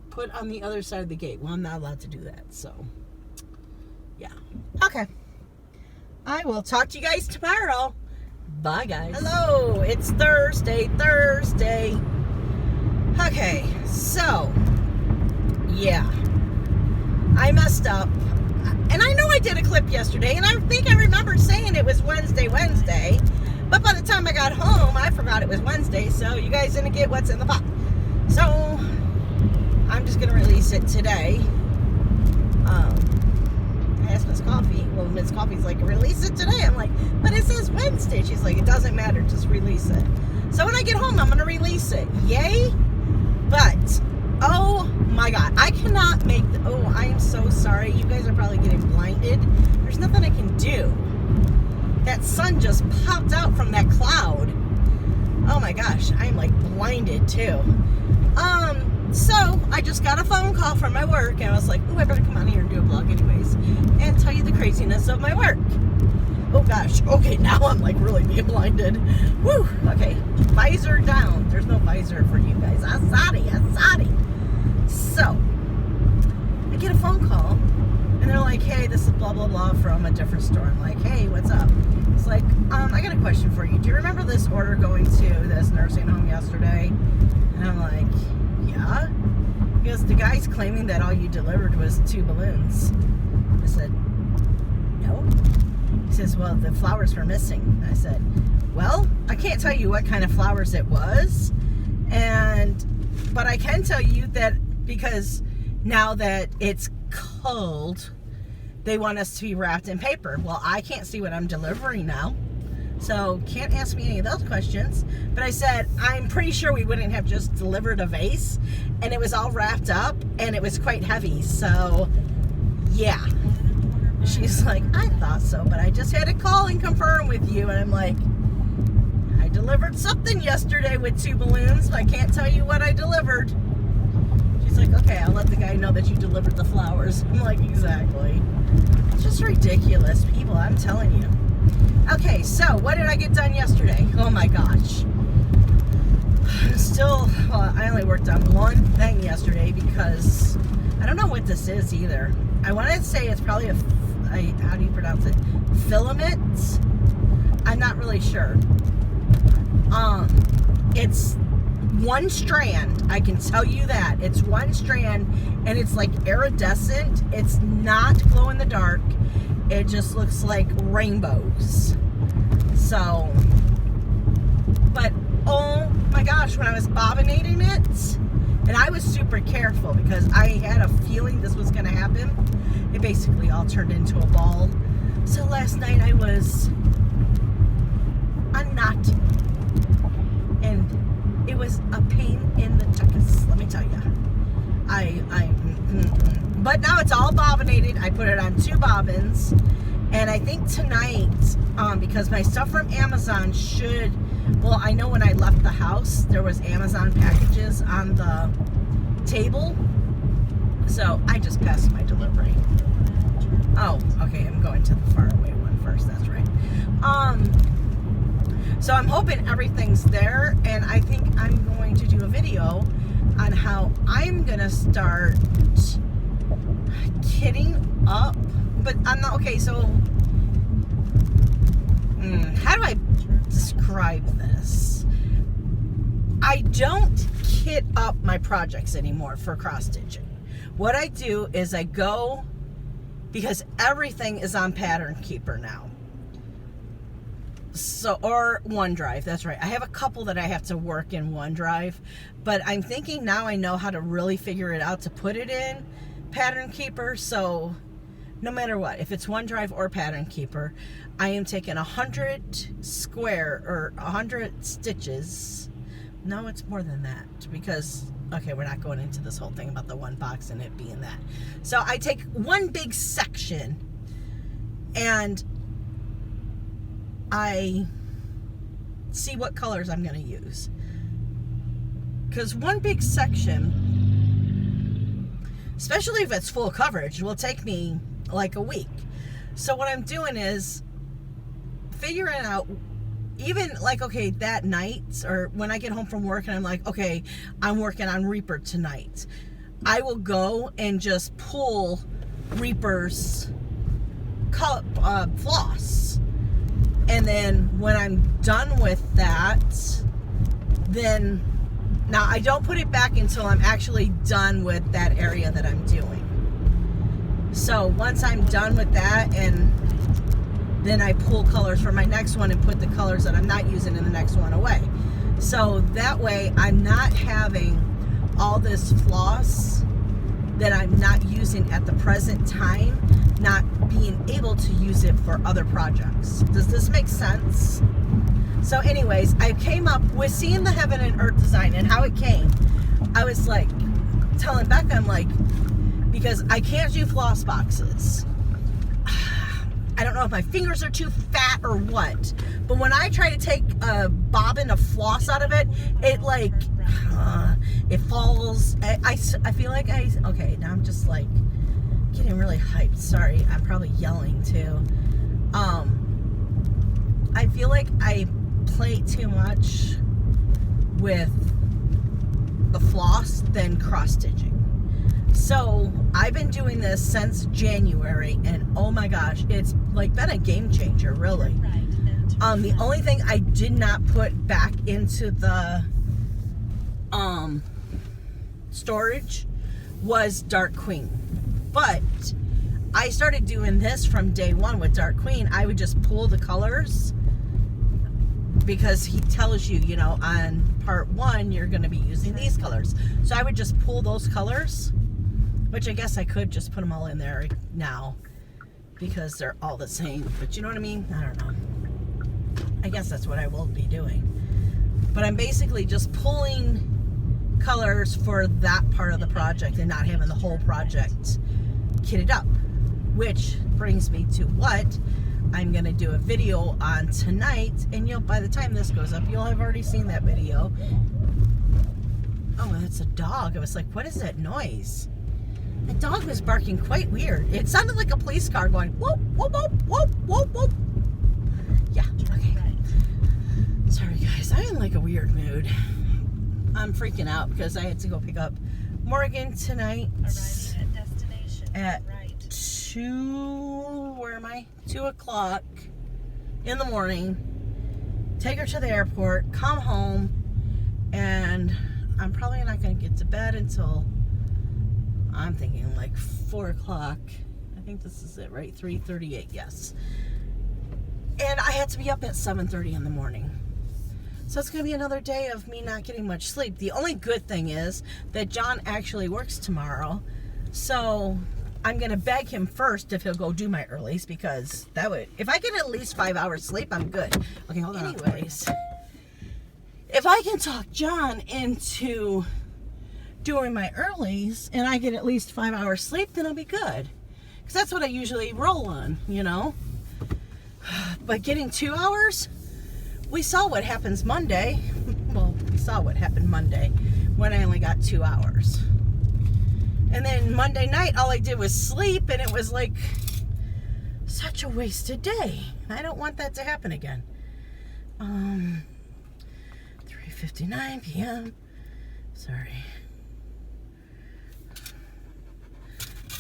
Put on the other side of the gate. Well, I'm not allowed to do that, so yeah. Okay. I will talk to you guys tomorrow. Bye, guys. Hello, it's Thursday. Okay, so yeah, I messed up. And I know I did a clip yesterday, and I think I remembered saying it was Wednesday. But by the time I got home, I forgot it was Wednesday, so you guys didn't get what's in the pot. So, I'm just going to release it today. I asked Miss Coffee. Well, Miss Coffee's like, release it today. I'm like, but it says Wednesday. She's like, it doesn't matter, just release it. So when I get home, I'm going to release it. Yay! But, oh my God, I cannot make I am so sorry. You guys are probably getting blinded. There's nothing I can do. That sun just popped out from that cloud. Oh my gosh, I'm like blinded too. So I just got a phone call from my work, and I was like, oh, I better come on here and do a vlog anyways and tell you the craziness of my work. Oh gosh, okay, now I'm like really being blinded. Woo, okay, visor down. There's no visor for you guys. Asadi. So, I get a phone call, and they're like, hey, this is blah, blah, blah from a different store. I'm like, hey, what's up? It's like, I got a question for you. Do you remember this order going to this nursing home yesterday? And I'm like, yeah. Because the guy's claiming that all you delivered was 2 balloons. I said, no. He says, well, the flowers were missing. I said, well, I can't tell you what kind of flowers it was. But I can tell you that because now that it's cold, they want us to be wrapped in paper. Well, I can't see what I'm delivering now, so can't ask me any of those questions. But I said, I'm pretty sure we wouldn't have just delivered a vase, and it was all wrapped up, and it was quite heavy, so yeah. She's like, I thought so, but I just had to call and confirm with you. And I'm like, I delivered something yesterday with 2 balloons, but I can't tell you what I delivered. She's like, okay, I'll let the guy know that you delivered the flowers. I'm like, exactly. It's just ridiculous, people, I'm telling you. Okay, so what did I get done yesterday? Oh my gosh. I only worked on one thing yesterday because I don't know what this is either. I want to say it's probably how do you pronounce it? Filament? I'm not really sure. It's one strand. I can tell you that. It's one strand, and it's like iridescent. It's not glow in the dark. It just looks like rainbows. So, but oh my gosh, when I was bobbinating it, and I was super careful because I had a feeling this was going to happen, it basically all turned into a ball. So last night I was a knot, and it was a pain in the tuchus, let me tell you. But now it's all bobbinated. I put it on 2 bobbins, and I think tonight, because my stuff from Amazon should, well, I know when I left the house there was Amazon packages on the table, so I just passed my delivery. Oh, okay, I'm going to the far away one first, that's right. So I'm hoping everything's there, and I think I'm going to do a video on how I'm gonna start kitting up, but I'm not, okay, so how do I describe this? I don't kit up my projects anymore for cross stitching. What I do is I go, because everything is on Pattern Keeper now. So, or OneDrive, that's right. I have a couple that I have to work in OneDrive, but I'm thinking now I know how to really figure it out to put it in Pattern Keeper. So no matter what, if it's OneDrive or Pattern Keeper, I am taking 100 square or 100 stitches. No, it's more than that, because, okay, we're not going into this whole thing about the one box and it being that. So I take one big section and I see what colors I'm going to use, because one big section, especially if it's full coverage, will take me like a week. So what I'm doing is figuring out, even like, okay, that night or when I get home from work and I'm like, okay, I'm working on Reaper tonight, I will go and just pull Reaper's floss. And then when I'm done with that, then, now I don't put it back until I'm actually done with that area that I'm doing. So once I'm done with that, and then I pull colors for my next one and put the colors that I'm not using in the next one away. So that way I'm not having all this floss that I'm not using at the present time, not being able to use it for other projects. Does this make sense? So anyways, I came up with seeing the Heaven and Earth design and how it came. I was like telling Becca, I'm like, because I can't do floss boxes. I don't know if my fingers are too fat or what, but when I try to take a bobbin of floss out of it, it like, it falls. I feel like okay, now I'm just like getting really hyped. Sorry, I'm probably yelling too. I feel like I play too much with the floss than cross stitching. So I've been doing this since January, and oh my gosh, it's like been a game changer, really. The only thing I did not put back into the storage was Dark Queen, but I started doing this from day one with Dark Queen. I would just pull the colors, because he tells you, you know, on part 1 you're going to be using these colors. So I would just pull those colors, which I guess I could just put them all in there now because they're all the same, but you know what I mean? I don't know. I guess that's what I will be doing. But I'm basically just pulling colors for that part of the project and not having the whole project kitted up, which brings me to what I'm going to do a video on tonight, and you'll, by the time this goes up, you'll have already seen that video. Oh, that's a dog. I was like, what is that noise? The dog was barking quite weird. It sounded like a police car going whoop, whoop, whoop, whoop, whoop, whoop. Yeah, okay. Sorry guys, I'm in like a weird mood. I'm freaking out because I had to go pick up Morgan tonight at 2 o'clock in the morning, take her to the airport, come home, and I'm probably not going to get to bed until, I'm thinking like 4 o'clock. I think this is it, right? 3:38, yes. And I had to be up at 7:30 in the morning. So it's going to be another day of me not getting much sleep. The only good thing is that John actually works tomorrow. So I'm going to beg him first if he'll go do my earlies, because that would, if I get at least 5 hours sleep, I'm good. Okay, hold on. Anyways, if I can talk John into doing my earlies and I get at least 5 hours sleep, then I'll be good. Because that's what I usually roll on, you know. But getting 2 hours, we saw what happens Monday. Well, we saw what happened Monday when I only got 2 hours. And then Monday night, all I did was sleep, and it was like such a wasted day. I don't want that to happen again. 3:59 p.m. Sorry.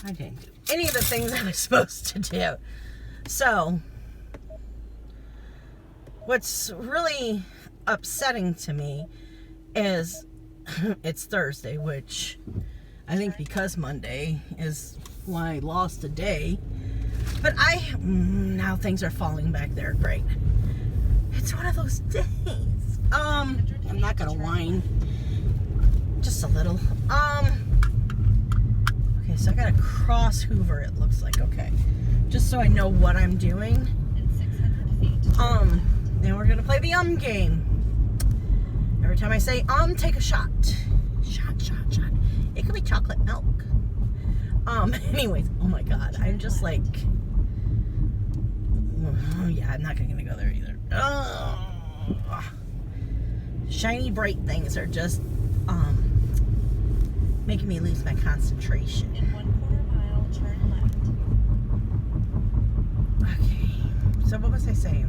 I didn't do any of the things I was supposed to do. So, what's really upsetting to me is it's Thursday, which I think because Monday is why I lost a day. But now things are falling back there. Great. It's one of those days. I'm not gonna whine. Just a little. Okay, so I gotta cross Hoover, it looks like. Okay. Just so I know what I'm doing. In 600 feet. Then we're gonna play the game. Every time I say take a shot. Shot. It could be chocolate milk. Anyways, oh my god, I'm just like, oh yeah, I'm not gonna go there either. Shiny bright things are just making me lose my concentration. In 1/4 mile, turn left. Okay, so what was I saying?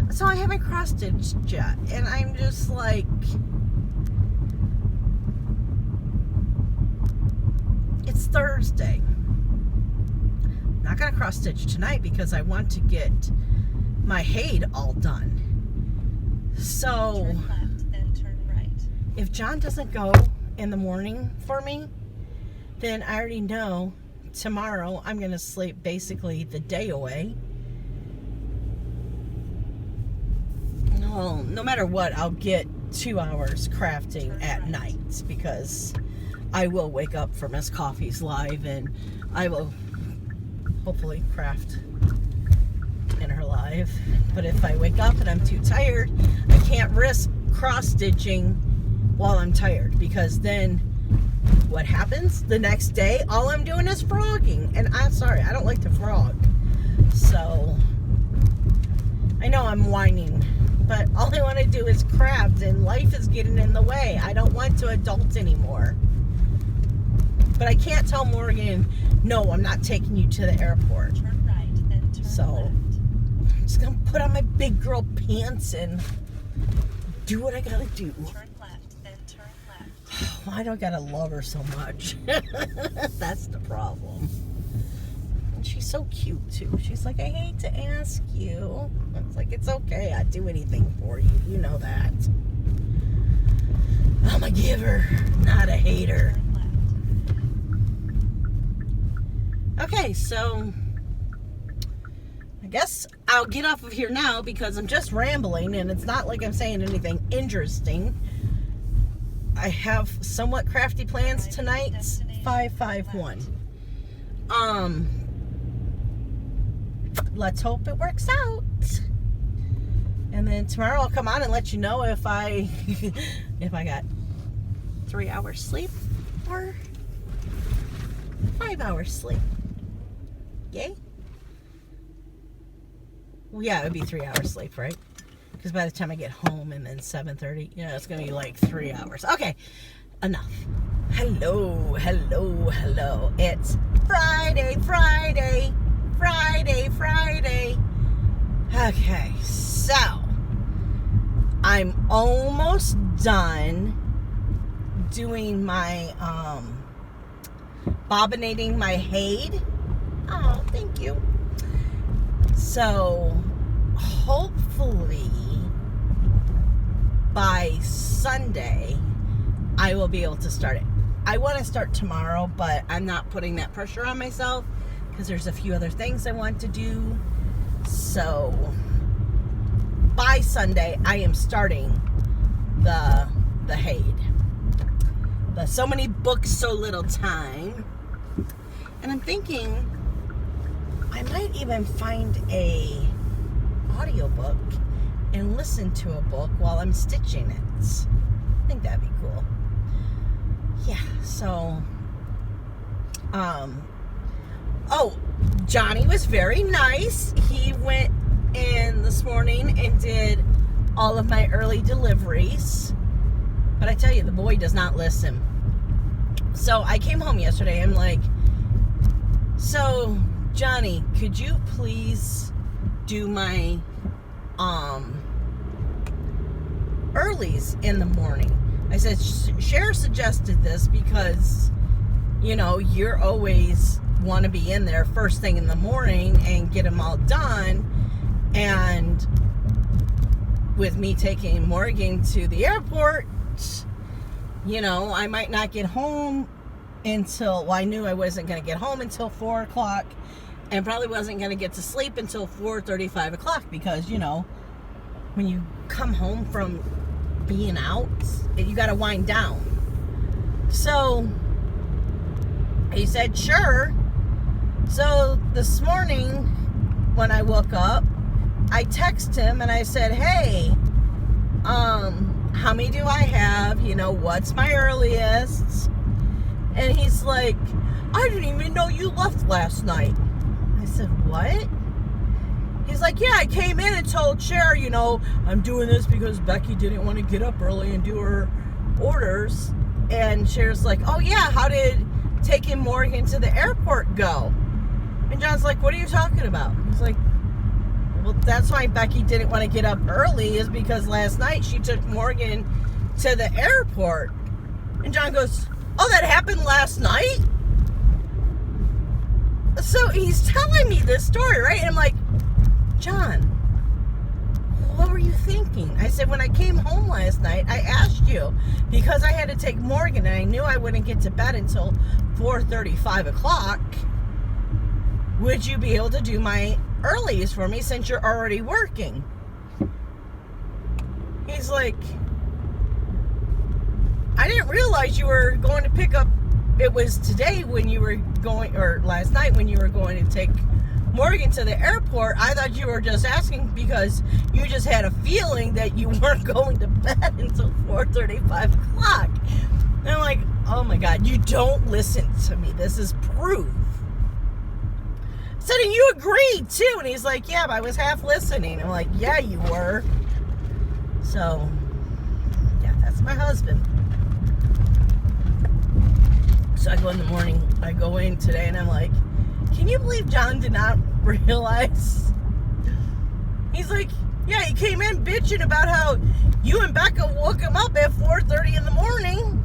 So I haven't cross-stitched yet, and I'm just like, it's Thursday. I'm not gonna cross-stitch tonight because I want to get my Haid all done. So, Turn left, then turn right. if John doesn't go in the morning for me, then I already know tomorrow I'm gonna sleep basically the day away. No matter what, I'll get 2 hours crafting at night, because I will wake up for Miss Coffee's live, and I will hopefully craft in her live. But if I wake up and I'm too tired, I can't risk cross-stitching while I'm tired, because then what happens the next day, all I'm doing is frogging, and I'm sorry, I don't like to frog. So I know I'm whining, but all I want to do is craft, and life is getting in the way. I don't want to adult anymore. But I can't tell Morgan, no, I'm not taking you to the airport. Turn right, then turn So left. I'm just gonna put on my big girl pants and do what I gotta do. Turn left, then turn left. Why do I gotta love her so much? That's the problem. And she's so cute too. She's like, I hate to ask you. It's like, it's okay, I'd do anything for you. You know that. I'm a giver, not a hater. Turn left. Okay, so I guess I'll get off of here now, because I'm just rambling, and it's not like I'm saying anything interesting. I have somewhat crafty plans tonight. 551. Let's hope it works out. And then tomorrow I'll come on and let you know if I if I got 3 hours sleep or 5 hours sleep. Yay? Well, yeah, it would be 3 hours sleep, right? Because by the time I get home and then 7:30, yeah, it's going to be like 3 hours. Okay, enough. Hello. It's Friday. Okay, so I'm almost done doing my, bobbinating my Haid. Oh, thank you. So, hopefully, by Sunday, I will be able to start it. I want to start tomorrow, but I'm not putting that pressure on myself, because there's a few other things I want to do. So, by Sunday, I am starting the Haid. But so many books, so little time. And I'm thinking I might even find a audiobook and listen to a book while I'm stitching it. I think that'd be cool. Yeah, so Johnny was very nice. He went in this morning and did all of my early deliveries. But I tell you, the boy does not listen. So I came home yesterday. I'm like, so Johnny, could you please do my earlies in the morning? I said, Cher suggested this because, you know, you're always want to be in there first thing in the morning and get them all done. And with me taking Morgan to the airport, you know, I might not get home until, well, I knew I wasn't going to get home until 4 o'clock and probably wasn't going to get to sleep until 4:30, 5 o'clock because, you know, when you come home from being out, you got to wind down. So he said, sure. So this morning when I woke up, I texted him and I said, hey, how many do I have? You know, what's my earliest? And he's like, I didn't even know you left last night. I said, what? He's like, yeah, I came in and told Cher, you know, I'm doing this because Becky didn't want to get up early and do her orders. And Cher's like, oh yeah, how did taking Morgan to the airport go? And John's like, what are you talking about? He's like, well, that's why Becky didn't want to get up early, is because last night she took Morgan to the airport. And John goes, oh, that happened last night? So he's telling me this story, right? And I'm like, John, what were you thinking? I said, when I came home last night, I asked you because I had to take Morgan and I knew I wouldn't get to bed until 4:30, 5 o'clock. Would you be able to do my earlies for me since you're already working? He's like, I didn't realize you were going to pick up, it was today when you were going, or last night when you were going to take Morgan to the airport. I thought you were just asking because you just had a feeling that you weren't going to bed until 4:30, 5 o'clock. And I'm like, oh my God, you don't listen to me. This is proof. I said, and you agreed too. And he's like, yeah, but I was half listening. I'm like, yeah, you were. So, yeah, that's my husband. So I go in the morning, I go in today and I'm like, can you believe John did not realize? He's like, yeah, he came in bitching about how you and Becca woke him up at 4:30 in the morning.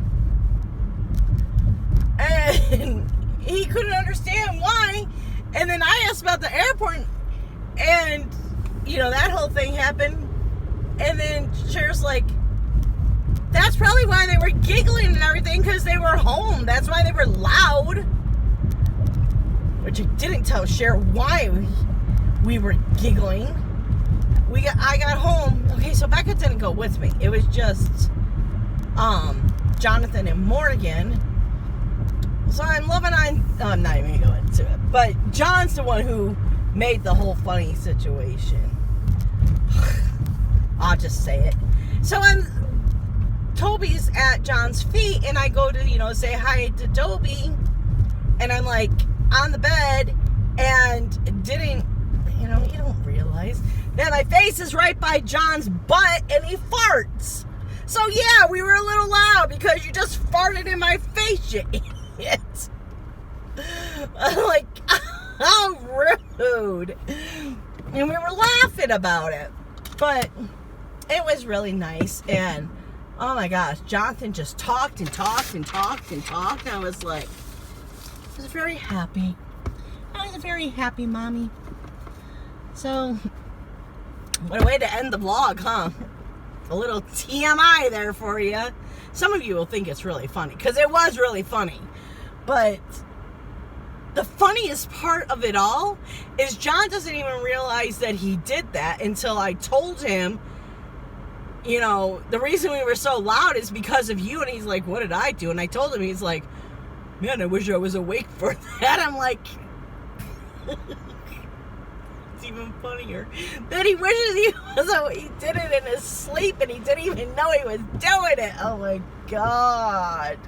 And he couldn't understand why. And then I asked about the airport and, you know, that whole thing happened. And then Cher's like, that's probably why they were giggling and everything, because they were home. That's why they were loud. Which I didn't tell Cher why we were giggling. I got home. Okay, so Becca didn't go with me. It was just Jonathan and Morgan. So I'm loving on. I'm not even gonna go into it. But John's the one who made the whole funny situation. I'll just say it. So Toby's at John's feet, and I go to, you know, say hi to Toby, and I'm like on the bed, and didn't, you know, you don't realize that my face is right by John's butt, and he farts. So yeah, we were a little loud because you just farted in my face, you idiot. I'm like, how rude. And we were laughing about it, but it was really nice. And oh my gosh, Jonathan just talked and talked and talked and talked. I was like, I was very happy. I was a very happy mommy. So, what a way to end the vlog, huh? A little TMI there for you. Some of you will think it's really funny, because it was really funny. But the funniest part of it all is John doesn't even realize that he did that until I told him, you know, the reason we were so loud is because of you. And he's like, what did I do? And I told him, he's like, man, I wish I was awake for that. I'm like, it's even funnier that he wishes he was awake. He did it in his sleep and he didn't even know he was doing it. Oh my God.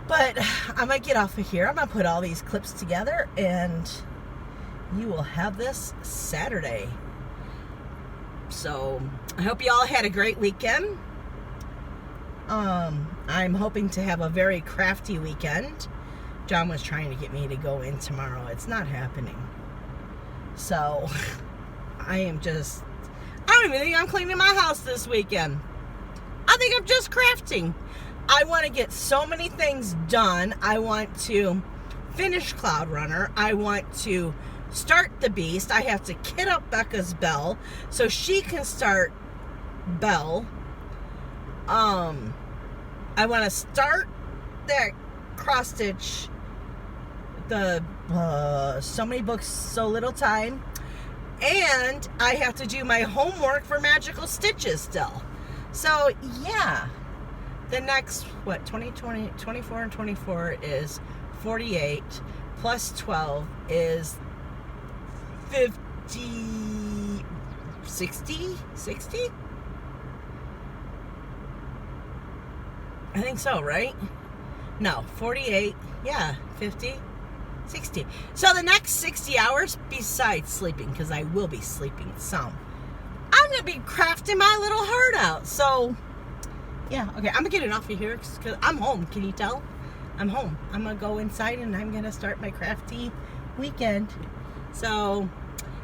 But I'm going to get off of here. I'm going to put all these clips together and you will have this Saturday. So I hope you all had a great weekend. I'm hoping to have a very crafty weekend. John was trying to get me to go in tomorrow. It's not happening. So I don't even think I'm cleaning my house this weekend. I think I'm just crafting. I want to get so many things done. I want to finish Cloud Runner. I want to start the Beast. I have to kit up Becca's Belle so she can start Belle. I want to start that cross stitch. The so many books, so little time. And I have to do my homework for Magical Stitches still. So yeah. The next, 24 and 24 is 48, plus 12 is 50, 60? I think so, right? No, 48, yeah, 50, 60. So the next 60 hours, besides sleeping, because I will be sleeping some, I'm going to be crafting my little heart out. So yeah, okay, I'm going to get it off of here because I'm home. Can you tell? I'm home. I'm going to go inside and I'm going to start my crafty weekend. So,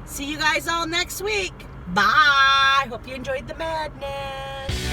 see you guys all next week. Bye. Hope you enjoyed the madness.